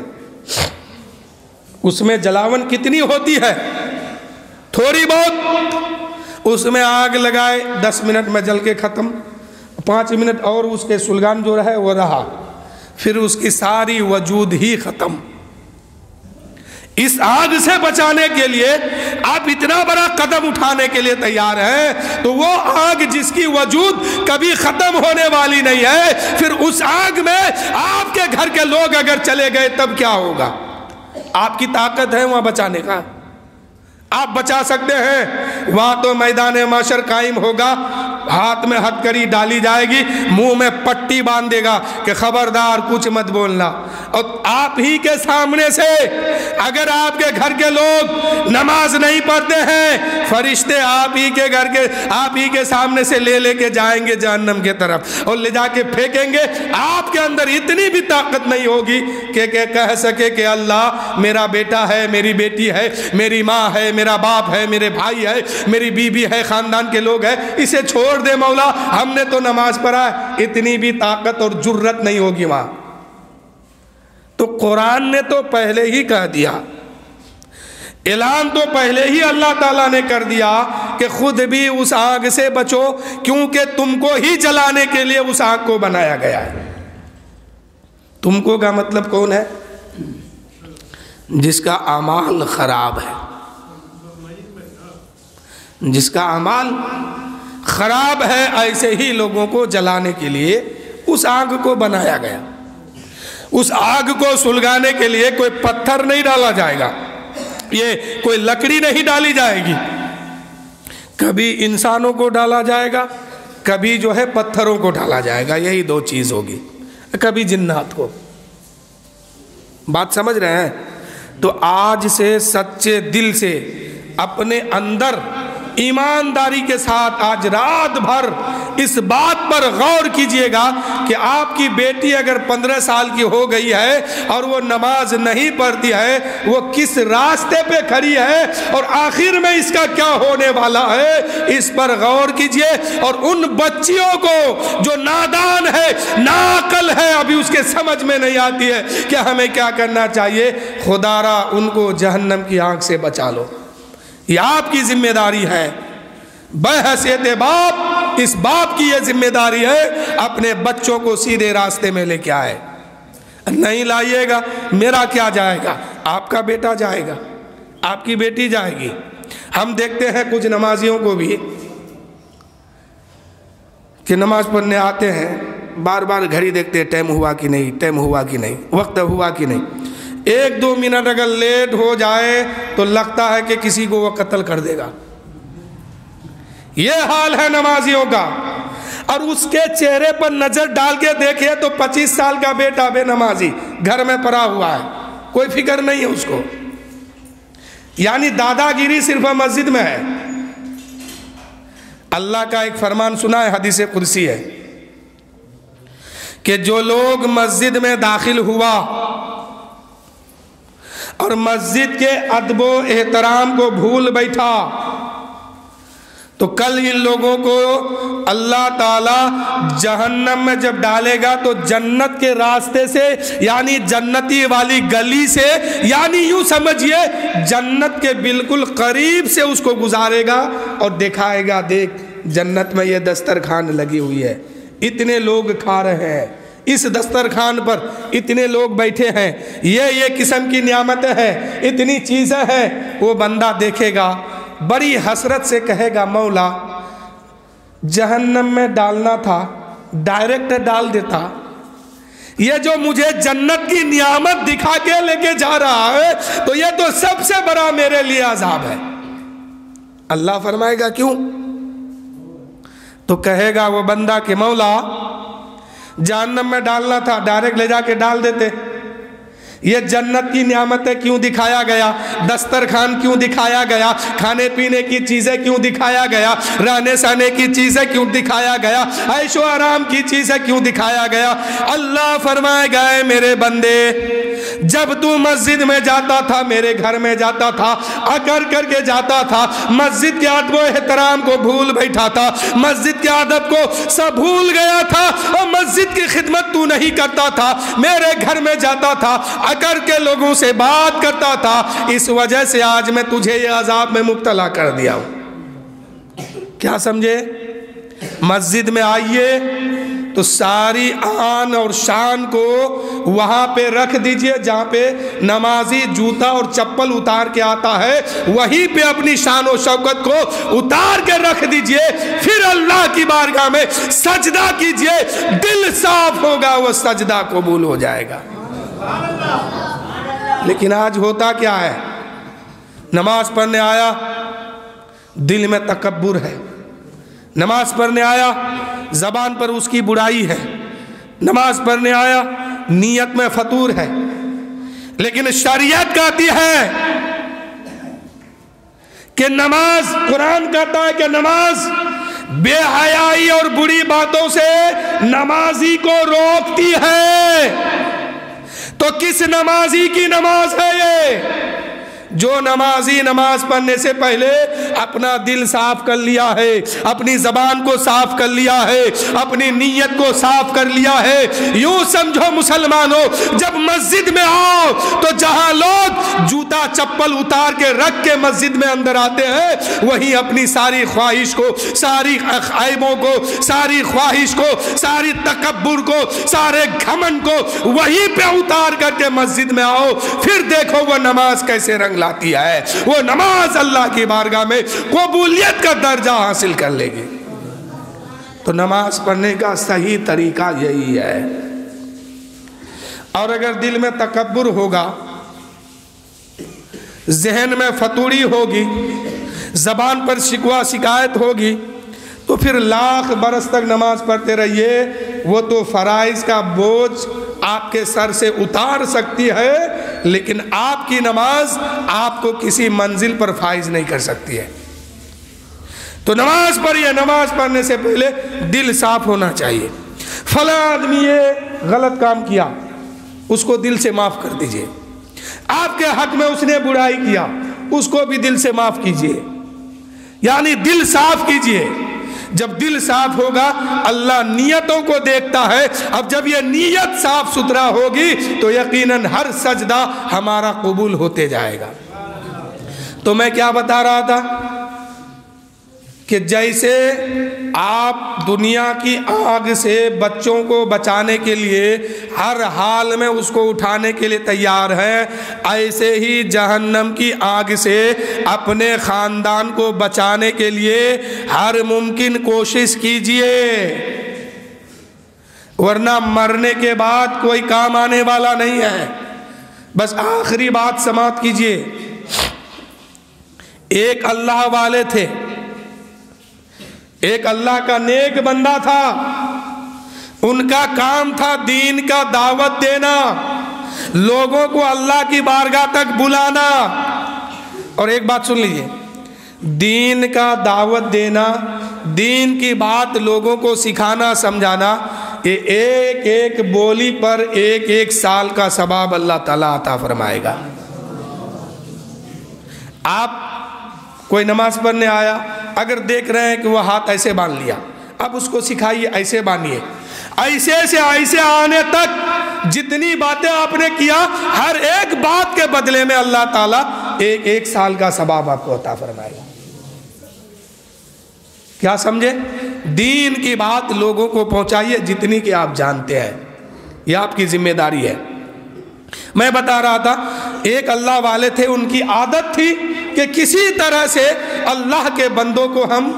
اس میں جلاون کتنی ہوتی ہے؟ تھوڑی بہت۔ اس میں آگ لگائے 10 منٹ میں جل کے ختم، 5 منٹ اور اس کے سلگان جو رہے وہ رہا، پھر اس کی ساری وجود ہی ختم۔ اس آگ سے بچانے کے لیے آپ اتنا بڑا قدم اٹھانے کے لیے تیار ہیں، تو وہ آگ جس کی وجود کبھی ختم ہونے والی نہیں ہے، پھر اس آگ میں آپ کے گھر کے لوگ اگر چلے گئے تب کیا ہوگا؟ آپ کی طاقت ہے وہاں بچانے کا، آپ بچا سکتے ہیں، وہاں تو میدان محشر قائم ہوگا، ہاتھ میں ہتکڑی ڈالی جائے گی، منہ میں پٹی باندھ دے گا کہ خبردار کچھ مت بولنا۔ اور آپ ہی کے سامنے سے اگر آپ کے گھر کے لوگ نماز نہیں پڑھتے ہیں، فرشتے آپ ہی کے سامنے سے لے کے جائیں گے جہنم کے طرف، اور لے جا کے پھینکیں گے۔ آپ کے اندر اتنی بھی طاقت نہیں ہوگی کہ کہہ سکے کہ اللہ میرا بیٹا ہے، میری بیٹی ہے، میری ماں ہے، میرا باپ ہے، میرے بھائی ہے، میری بیوی ہے، خاندان کے لوگ ہیں، اسے چھوڑ دے مولا، ہم نے تو نماز پڑھا ہے۔ اتنی بھی طاقت اور جرت نہیں ہوگی وہاں۔ تو قرآن نے تو پہلے ہی کہہ دیا، اعلان تو پہلے ہی اللہ تعالیٰ نے کر دیا کہ خود بھی اس آگ سے بچو، کیونکہ تم کو ہی جلانے کے لیے اس آگ کو بنایا گیا ہے۔ تم کو کا مطلب کون ہے؟ جس کا اعمال خراب ہے، جس کا اعمال خراب ہے، ایسے ہی لوگوں کو جلانے کے لیے اس آگ کو بنایا گیا۔ اس آگ کو سلگانے کے لیے کوئی پتھر نہیں ڈالا جائے گا، یہ کوئی لکڑی نہیں ڈالی جائے گی، کبھی انسانوں کو ڈالا جائے گا، کبھی جو ہے پتھروں کو ڈالا جائے گا، یہی دو چیز ہوگی، کبھی جنات کو۔ بات سمجھ رہے ہیں؟ تو آج سے سچے دل سے اپنے اندر ایمانداری کے ساتھ آج رات بھر اس بات پر غور کیجئے گا کہ آپ کی بیٹی اگر 15 سال کی ہو گئی ہے اور وہ نماز نہیں پڑھتی ہے، وہ کس راستے پہ کھڑی ہے اور آخر میں اس کا کیا ہونے والا ہے، اس پر غور کیجئے۔ اور ان بچیوں کو جو نادان ہے، ناعقل ہے، ابھی اس کے سمجھ میں نہیں آتی ہے کہ ہمیں کیا کرنا چاہیے، خدا را ان کو جہنم کی آگ سے بچا لو۔ یہ آپ کی ذمہ داری ہے، بحیثیت باپ اس باپ کی یہ ذمہ داری ہے، اپنے بچوں کو سیدھے راستے میں لے کے آئے۔ نہیں لائیے گا، میرا کیا جائے گا، آپ کا بیٹا جائے گا، آپ کی بیٹی جائے گی۔ ہم دیکھتے ہیں کچھ نمازیوں کو بھی کہ نماز پڑھنے آتے ہیں، بار بار گھڑی دیکھتے ہیں، ٹائم ہوا کہ نہیں، ٹائم ہوا کہ نہیں، وقت ہوا کہ نہیں۔ 1-2 منٹ اگر لیٹ ہو جائے تو لگتا ہے کہ کسی کو وہ قتل کر دے گا۔ یہ حال ہے نمازیوں کا۔ اور اس کے چہرے پر نظر ڈال کے دیکھے تو 25 سال کا بیٹا بے نمازی گھر میں پڑا ہوا ہے، کوئی فکر نہیں ہے اس کو، یعنی دادا گیری صرف مسجد میں ہے۔ اللہ کا ایک فرمان سنا ہے، حدیث قدسی ہے کہ جو لوگ مسجد میں داخل ہوا اور مسجد کے ادب و احترام کو بھول بیٹھا تو کل ان لوگوں کو اللہ تعالیٰ جہنم میں جب ڈالے گا تو جنت کے راستے سے، یعنی جنتی والی گلی سے، یعنی یوں سمجھئے جنت کے بالکل قریب سے اس کو گزارے گا اور دکھائے گا، دیکھ جنت میں یہ دسترخوان لگی ہوئی ہے، اتنے لوگ کھا رہے ہیں، اس دسترخوان پر اتنے لوگ بیٹھے ہیں، یہ قسم کی نعمتیں ہیں، اتنی چیزیں ہیں۔ وہ بندہ دیکھے گا، بڑی حسرت سے کہے گا، مولا جہنم میں ڈالنا تھا، ڈائریکٹ ڈال دیتا، یہ جو مجھے جنت کی نعمت دکھا کے لے کے جا رہا ہے تو یہ تو سب سے بڑا میرے لیے عذاب ہے۔ اللہ فرمائے گا کیوں؟ تو کہے گا وہ بندہ کہ مولا جہنم میں ڈالنا تھا، ڈائریکٹ لے جا کے ڈال دیتے، یہ جنت کی نعمتیں کیوں دکھایا گیا، دسترخوان کیوں دکھایا گیا، کھانے پینے کی چیزیں کیوں دکھایا گیا، رہنے سہنے کی چیزیں کیوں دکھایا گیا، عیش و آرام کی چیزیں کیوں دکھایا گیا؟ اللہ فرمائے گا، اے میرے بندے، جب تو مسجد میں جاتا تھا، میرے گھر میں جاتا تھا، اکر کر کے جاتا تھا، مسجد کے ادب و احترام کو بھول بیٹھا تھا، مسجد کے ادب کو سب بھول گیا تھا، اور مسجد کی خدمت تو نہیں کرتا تھا، میرے گھر میں جاتا تھا، اکر کے لوگوں سے بات کرتا تھا، اس وجہ سے آج میں تجھے یہ عذاب میں مبتلا کر دیا ہوں۔ کیا سمجھے؟ مسجد میں آئیے تو ساری آن اور شان کو وہاں پہ رکھ دیجئے جہاں پہ نمازی جوتا اور چپل اتار کے آتا ہے، وہیں پہ اپنی شان و شوکت کو اتار کے رکھ دیجئے، پھر اللہ کی بارگاہ میں سجدہ کیجئے، دل صاف ہوگا، وہ سجدہ قبول ہو جائے گا۔ لیکن آج ہوتا کیا ہے؟ نماز پڑھنے آیا، دل میں تکبر ہے، نماز پڑھنے آیا زبان پر اس کی برائی ہے، نماز پڑھنے آیا نیت میں فطور ہے، لیکن شریعت کہتی ہے کہ نماز، قرآن کہتا ہے کہ نماز بے حیائی اور بری باتوں سے نمازی کو روکتی ہے۔ تو کس نمازی کی نماز ہے یہ؟ جو نمازی نماز پڑھنے سے پہلے اپنا دل صاف کر لیا ہے، اپنی زبان کو صاف کر لیا ہے، اپنی نیت کو صاف کر لیا ہے۔ یوں سمجھو مسلمانوں، جب مسجد میں آؤ تو جہاں لوگ جوتا چپل اتار کے رکھ کے مسجد میں اندر آتے ہیں، وہیں اپنی ساری خواہش کو، ساری عیبوں کو، ساری خواہش کو، ساری تکبر کو، سارے گھمنڈ کو وہیں پہ اتار کر کے مسجد میں آؤ، پھر دیکھو وہ نماز کیسے رنگ لاتی ہے۔ وہ نماز اللہ کی بارگاہ میں قبولیت کا درجہ حاصل کر لے گی۔ تو نماز پڑھنے کا صحیح طریقہ یہی ہے۔ اور اگر دل میں تکبر ہوگا، ذہن میں فطوری ہوگی، زبان پر شکوہ شکایت ہوگی، تو پھر لاکھ برس تک نماز پڑھتے رہیے، وہ تو فرائض کا بوجھ آپ کے سر سے اتار سکتی ہے، لیکن آپ کی نماز آپ کو کسی منزل پر فائز نہیں کر سکتی ہے۔ تو نماز پڑھیے، نماز پڑھنے سے پہلے دل صاف ہونا چاہیے۔ فلاں آدمی یہ غلط کام کیا، اس کو دل سے معاف کر دیجئے۔ آپ کے حق میں اس نے برائی کیا، اس کو بھی دل سے معاف کیجئے، یعنی دل صاف کیجئے۔ جب دل صاف ہوگا اللہ نیتوں کو دیکھتا ہے۔ اب جب یہ نیت صاف ستھرا ہوگی تو یقیناً ہر سجدہ ہمارا قبول ہوتے جائے گا۔ تو میں کیا بتا رہا تھا کہ جیسے آپ دنیا کی آگ سے بچوں کو بچانے کے لیے ہر حال میں اس کو اٹھانے کے لیے تیار ہیں، ایسے ہی جہنم کی آگ سے اپنے خاندان کو بچانے کے لیے ہر ممکن کوشش کیجئے، ورنہ مرنے کے بعد کوئی کام آنے والا نہیں ہے۔ بس آخری بات سماعت کیجئے۔ ایک اللہ والے تھے، ایک اللہ کا نیک بندہ تھا، ان کا کام تھا دین کا دعوت دینا، لوگوں کو اللہ کی بارگاہ تک بلانا۔ اور ایک بات سن لیجئے، دین کا دعوت دینا، دین کی بات لوگوں کو سکھانا سمجھانا، یہ ایک ایک بولی پر ایک ایک سال کا ثواب اللہ تعالیٰ عطا فرمائے گا۔ آپ کوئی نماز پڑھنے آیا، اگر دیکھ رہے ہیں کہ وہ ہاتھ ایسے باندھ لیا، اب اس کو سکھائیے ایسے باندھیے، ایسے سے ایسے آنے تک جتنی باتیں آپ نے کیا، ہر ایک بات کے بدلے میں اللہ تعالیٰ ایک ایک سال کا ثواب آپ کو عطا فرمائے گا۔ کیا سمجھے؟ دین کی بات لوگوں کو پہنچائیے جتنی کہ آپ جانتے ہیں، یہ آپ کی ذمہ داری ہے۔ میں بتا رہا تھا ایک اللہ والے تھے، ان کی عادت تھی کہ کسی طرح سے اللہ کے بندوں کو ہم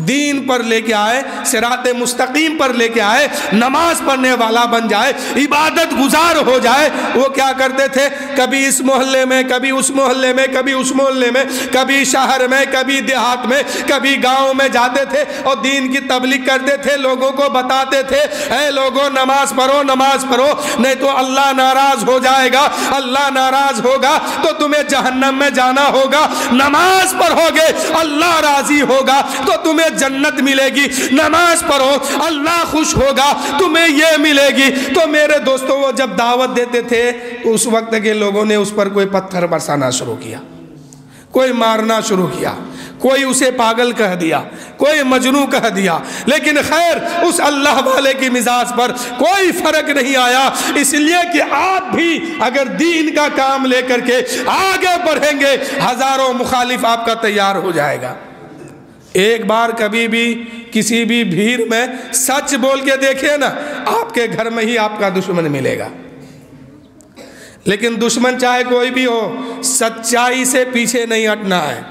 دین پر لے کے آئے، صراط مستقیم پر لے کے آئے، نماز پڑھنے والا بن جائے، عبادت گزار ہو جائے۔ وہ کیا کرتے تھے، کبھی اس محلے میں، کبھی اس محلے میں، کبھی اس محلے میں، کبھی شہر میں، کبھی دیہات میں، کبھی گاؤں میں جاتے تھے اور دین کی تبلیغ کرتے تھے، لوگوں کو بتاتے تھے اے لوگوں نماز پڑھو، نماز پڑھو، نہیں تو اللہ ناراض ہو جائے گا، اللہ ناراض ہوگا تو تمہیں جہنم میں جانا ہوگا، نماز پڑھو گے اللہ راضی ہوگا تو تمہیں جنت ملے گی، نماز پڑھو اللہ خوش ہوگا تمہیں یہ ملے گی۔ تو میرے دوستوں وہ جب دعوت دیتے تھے اس وقت کے لوگوں نے اس پر کوئی پتھر برسانا شروع کیا، کوئی مارنا شروع کیا، کوئی اسے پاگل کہہ دیا، کوئی مجنوں کہہ دیا، لیکن خیر اس اللہ والے کی مزاج پر کوئی فرق نہیں آیا، اس لیے کہ آپ بھی اگر دین کا کام لے کر کے آگے بڑھیں گے ہزاروں مخالف آپ کا تیار ہو جائے گا۔ ایک بار کبھی بھی کسی بھی بھیڑ میں سچ بول کے دیکھیں نا، آپ کے گھر میں ہی آپ کا دشمن ملے گا، لیکن دشمن چاہے کوئی بھی ہو سچائی سے پیچھے نہیں ہٹنا ہے۔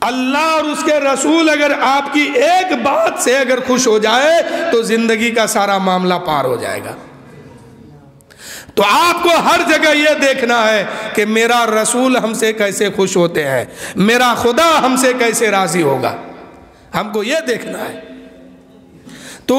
اللہ اور اس کے رسول اگر آپ کی ایک بات سے اگر خوش ہو جائے تو زندگی کا سارا معاملہ پار ہو جائے گا۔ تو آپ کو ہر جگہ یہ دیکھنا ہے کہ میرا رسول ہم سے کیسے خوش ہوتے ہیں، میرا خدا ہم سے کیسے راضی ہوگا، ہم کو یہ دیکھنا ہے۔ تو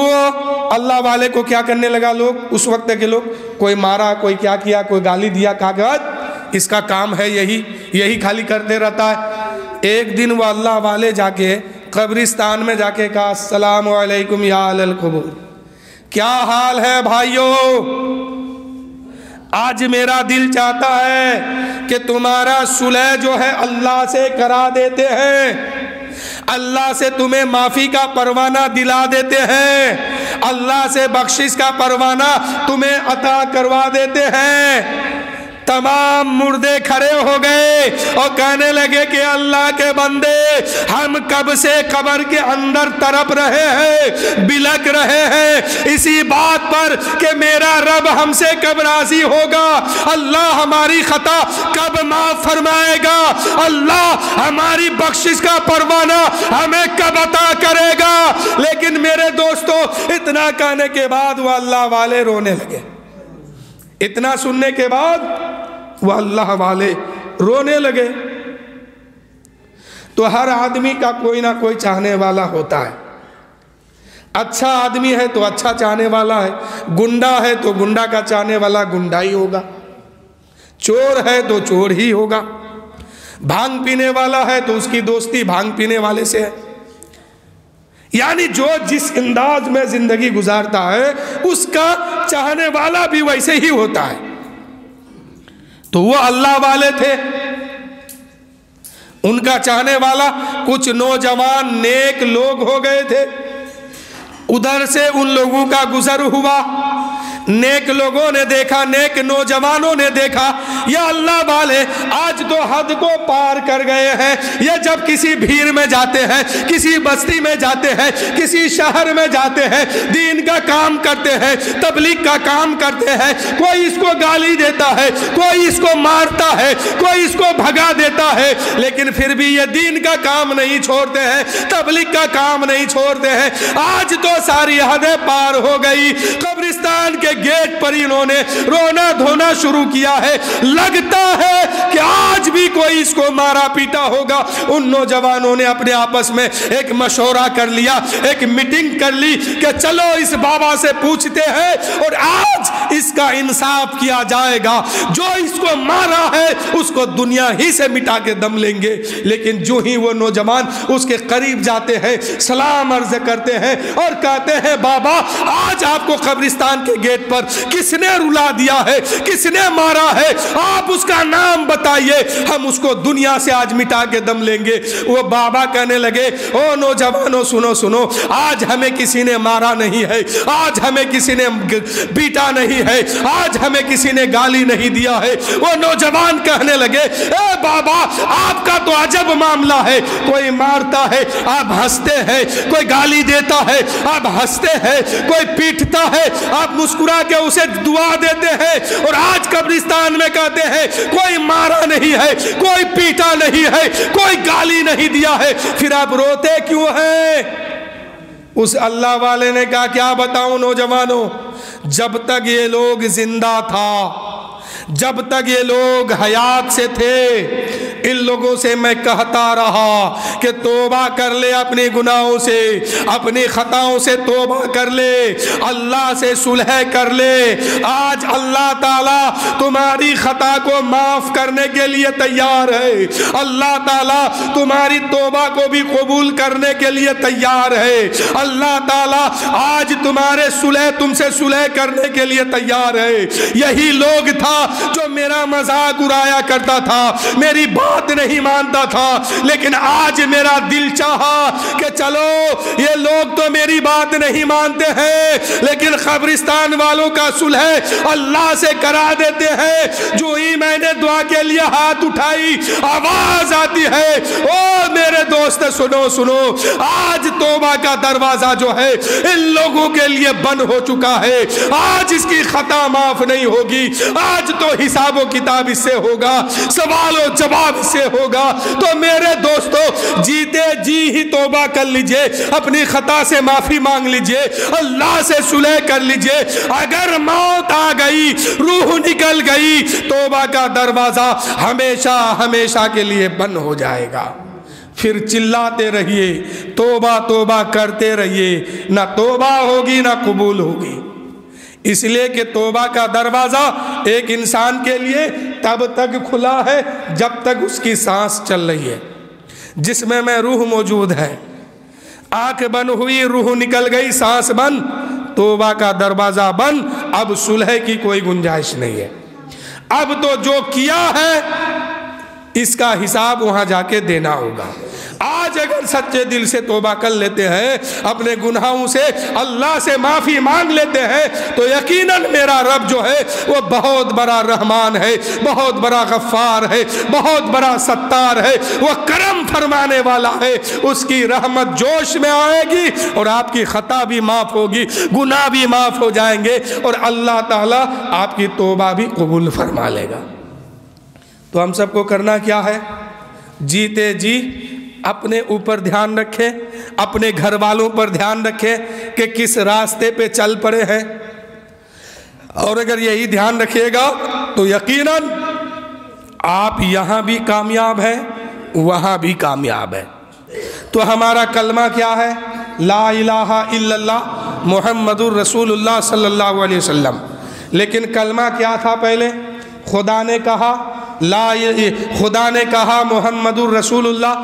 اللہ والے کو کیا کرنے لگا لوگ، اس وقت کے لوگ، کوئی مارا، کوئی کیا کیا، کوئی گالی دیا، کہا کہ اس کا کام ہے یہی خالی کرتے رہتا ہے۔ ایک دن وہ اللہ والے جا کے قبرستان میں جا کے کہا السلام علیکم یا اہل القبور، کیا حال ہے بھائیو، آج میرا دل چاہتا ہے کہ تمہارا صلح جو ہے اللہ سے کرا دیتے ہیں، اللہ سے تمہیں معافی کا پروانہ دلا دیتے ہیں، اللہ سے بخشش کا پروانہ تمہیں عطا کروا دیتے ہیں۔ تمام مردے کھڑے ہو گئے اور کہنے لگے کہ اللہ کے بندے، ہم کب سے قبر کے اندر تڑپ رہے ہیں، بلک رہے ہیں اسی بات پر کہ میرا رب ہم سے کب راضی ہوگا، اللہ ہماری خطا کب معاف فرمائے گا، اللہ ہماری بخشش کا پروانہ ہمیں کب عطا کرے گا۔ لیکن میرے دوستو، اتنا کہنے کے بعد وہ اللہ والے رونے لگے، اتنا سننے کے بعد وہ اللہ والے رونے لگے۔ تو ہر آدمی کا کوئی نہ کوئی چاہنے والا ہوتا ہے، اچھا آدمی ہے تو اچھا چاہنے والا ہے، گنڈا ہے تو گنڈا کا چاہنے والا گنڈا ہی ہوگا، چور ہے تو چور ہی ہوگا، بھانگ پینے والا ہے تو اس کی دوستی بھانگ پینے والے سے ہے، یعنی جو جس انداز میں زندگی گزارتا ہے اس کا چاہنے والا بھی ویسے ہی ہوتا ہے۔ تو وہ اللہ والے تھے، ان کا چاہنے والا کچھ نوجوان نیک لوگ ہو گئے تھے، ادھر سے ان لوگوں کا گزر ہوا، نیک لوگوں نے دیکھا، نیک نوجوانوں نے دیکھا یا اللہ والے آج تو حد کو پار کر گئے ہیں، یہ جب کسی بھیڑ میں جاتے ہیں، کسی بستی میں جاتے ہیں، کسی شہر میں جاتے ہیں، دین کا کام کرتے ہیں، تبلیغ کا کام کرتے ہیں، کوئی اس کو گالی دیتا ہے، کوئی اس کو مارتا ہے، کوئی اس کو بھگا دیتا ہے، لیکن پھر بھی یہ دین کا کام نہیں چھوڑتے ہیں، تبلیغ کا کام نہیں چھوڑتے ہیں۔ آج تو ساری حدیں پار ہو گئی، قبرستان کے گیٹ پر انہوں نے رونا دھونا شروع کیا ہے، لگتا ہے کہ آج بھی کوئی اس کو مارا پیٹا ہوگا۔ ان نوجوانوں نے اپنے آپس میں ایک مشورہ کر لیا، ایک میٹنگ کر لی کہ چلو اس بابا سے پوچھتے ہیں اور آج اس کا انصاف کیا جائے گا، جو اس کو مارا ہے اس کو دنیا ہی سے مٹا کے دم لیں گے۔ لیکن جو ہی وہ نوجوان اس کے قریب جاتے ہیں، سلام عرض کرتے ہیں اور کہتے ہیں بابا آج آپ کو قبرستان کے گیٹ پر کس نے رلا دیا ہے، کس نے مارا ہے، آپ اس کا نام بتائیے، ہم اس کو دنیا سے آج مٹا کے دم لیں گے۔ وہ بابا کہنے لگے او نوجوانوں سنو، آج ہمیں کسی نے مارا نہیں ہے، آج ہمیں کسی نے بیٹا نہیں ہے، آج ہمیں کسی نے گالی نہیں دیا ہے۔ وہ نوجوان کہنے لگے اے بابا آپ کا تو عجب معاملہ ہے، کوئی مارتا ہے آپ ہنستے ہیں، کوئی گالی دیتا ہے آپ ہنستے ہیں، کوئی پیٹتا ہے آپ مسکرا کے اسے دعا دیتے ہیں، اور آج قبرستان میں کہتے ہیں کوئی مارا نہیں ہے، کوئی پیٹا نہیں ہے، کوئی گالی نہیں دیا ہے، پھر آپ روتے کیوں ہیں؟ اس اللہ والے نے کہا کیا بتاؤں نوجوانوں، جب تک یہ لوگ زندہ تھا، جب تک یہ لوگ حیات سے تھے، ان لوگوں سے میں کہتا رہا کہ توبہ کر لے اپنے گناہوں سے، اپنی خطاؤں سے توبہ کر لے، اللہ سے صلح کر لے۔ آج اللہ تعالیٰ تمہاری خطا کو معاف کرنے کے لیے تیار ہے، اللہ تعالیٰ تمہاری توبہ کو بھی قبول کرنے کے لیے تیار ہے، اللہ تعالیٰ آج تمہارے تم سے صلح کرنے کے لیے تیار ہے۔ یہی لوگ تھا جو میرا مذاق اڑایا کرتا تھا، میری بات نہیں مانتا تھا، لیکن آج میرا دل چاہا کہ چلو یہ لوگ تو میری بات نہیں مانتے ہیں، لیکن قبرستان والوں کا صلح اللہ سے کرا دیتے ہیں۔ جو ہی میں نے دعا کے لیے ہاتھ اٹھائی، آواز آتی ہے او میرے دوست سنو، آج توبہ کا دروازہ جو ہے ان لوگوں کے لیے بند ہو چکا ہے، آج اس کی خطا معاف نہیں ہوگی، آج تو حساب و و کتاب اس سے ہوگا، سوال و جواب اس سے ہوگا۔ تو میرے دوستو جیتے جی ہی توبہ کر لیجئے، اپنی خطا سے معافی مانگ لیجئے، اللہ سے صلح کر لیجئے۔ اگر موت آ گئی، روح نکل گئی، توبہ کا دروازہ ہمیشہ ہمیشہ کے لیے بند ہو جائے گا۔ پھر چلاتے رہیے، توبہ توبہ کرتے رہیے، نہ توبہ ہوگی نہ قبول ہوگی۔ اس لیے کہ توبہ کا دروازہ ایک انسان کے لیے تب تک کھلا ہے جب تک اس کی سانس چل رہی ہے، جسم میں روح موجود ہے۔ آنکھ بند ہوئی، روح نکل گئی، سانس بند، توبہ کا دروازہ بند، اب صلح کی کوئی گنجائش نہیں ہے۔ اب تو جو کیا ہے اس کا حساب وہاں جا کے دینا ہوگا۔ آج اگر سچے دل سے توبہ کر لیتے ہیں، اپنے گناہوں سے اللہ سے معافی مانگ لیتے ہیں، تو یقیناً میرا رب جو ہے وہ بہت بڑا رحمان ہے، بہت بڑا غفار ہے، بہت بڑا ستار ہے، وہ کرم فرمانے والا ہے۔ اس کی رحمت جوش میں آئے گی اور آپ کی خطا بھی معاف ہوگی، گناہ بھی معاف ہو جائیں گے، اور اللہ تعالیٰ آپ کی توبہ بھی قبول فرما لے گا۔ تو ہم سب کو کرنا کیا ہے؟ جیتے جی اپنے اوپر دھیان رکھیں، اپنے گھر والوں پر دھیان رکھیں کہ کس راستے پہ چل پڑے ہیں، اور اگر یہی دھیان رکھیے گا تو یقیناً آپ یہاں بھی کامیاب ہیں، وہاں بھی کامیاب ہیں۔ تو ہمارا کلمہ کیا ہے؟ لا الہ الا اللہ محمد الرسول اللہ صلی اللہ علیہ وسلم۔ لیکن کلمہ کیا تھا پہلے؟ خدا نے کہا خدا نے کہا محمد الرسول اللہ،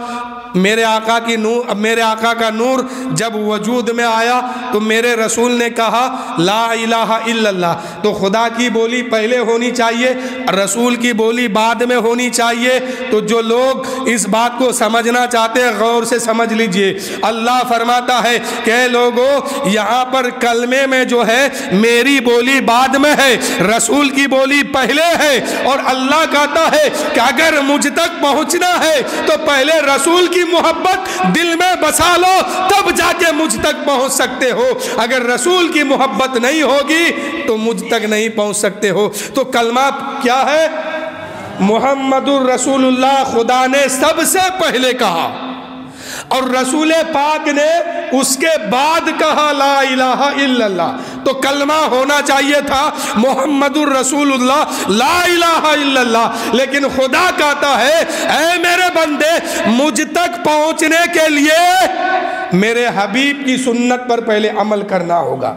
میرے آقا کا نور جب وجود میں آیا تو میرے رسول نے کہا لا الہ الا اللہ۔ تو خدا کی بولی پہلے ہونی چاہیے، رسول کی بولی بعد میں ہونی چاہیے۔ تو جو لوگ اس بات کو سمجھنا چاہتے ہیں غور سے سمجھ لیجئے۔ اللہ فرماتا ہے کہ اے لوگو، یہاں پر کلمے میں جو ہے میری بولی بعد میں ہے، رسول کی بولی پہلے ہے، اور اللہ کہتا ہے کہ اگر مجھ تک پہنچنا ہے تو پہلے رسول کی محبت دل میں بسا لو، تب جا کے مجھ تک پہنچ سکتے ہو۔ اگر رسول کی محبت نہیں ہوگی تو مجھ تک نہیں پہنچ سکتے ہو۔ تو کلمہ کیا ہے؟ محمد الرسول اللہ خدا نے سب سے پہلے کہا، اور رسول پاک نے اس کے بعد کہا لا الہ الا اللہ۔ تو کلمہ ہونا چاہیے تھا محمد الرسول اللہ لا الہ الا اللہ، لیکن خدا کہتا ہے اے میرے بندے، مجھ تک پہنچنے کے لیے میرے حبیب کی سنت پر پہلے عمل کرنا ہوگا۔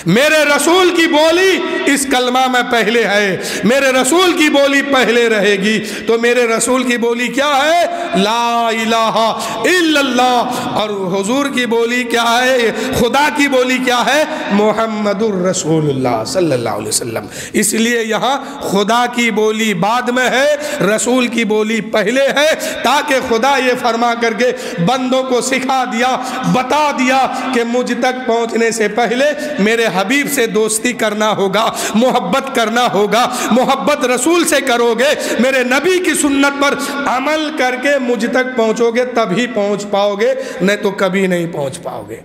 میرے رسول کی بولی اس کلمہ میں پہلے ہے، میرے رسول کی بولی پہلے رہے گی۔ تو میرے رسول کی بولی کیا ہے؟ لا الہ الا اللہ۔ اور حضور کی بولی کیا ہے؟ خدا کی بولی کیا ہے؟ محمد الرسول اللہ صلی اللہ علیہ وسلم۔ اس لیے یہاں خدا کی بولی بعد میں ہے، رسول کی بولی پہلے ہے، تاکہ خدا یہ فرما کر کے بندوں کو سکھا دیا، بتا دیا کہ مجھ تک پہنچنے سے پہلے میرے حبیب سے دوستی کرنا ہوگا، محبت کرنا ہوگا۔ محبت رسول سے کرو گے، میرے نبی کی سنت پر عمل کر کے مجھ تک پہنچو گے، تبھی پہنچ پاؤ گے، نہیں تو کبھی نہیں پہنچ پاؤ گے۔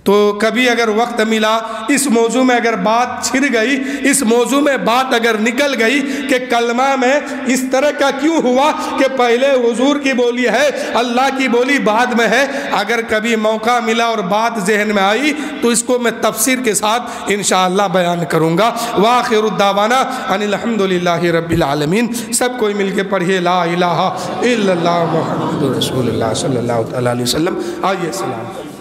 تو کبھی اگر وقت ملا، اس موضوع میں اگر بات چھڑ گئی، اس موضوع میں بات اگر نکل گئی کہ کلمہ میں اس طرح کا کیوں ہوا کہ پہلے حضور کی بولی ہے، اللہ کی بولی بعد میں ہے، اگر کبھی موقع ملا اور بات ذہن میں آئی تو اس کو میں تفسیر کے ساتھ انشاءاللہ بیان کروں گا۔ وآخر الدعوانا ان الحمدللہ رب العالمین۔ سب کوئی مل کے پڑھیے لا الہ الا اللہ محمد رسول اللہ صلی اللہ علیہ وسلم۔ آئیے سلام۔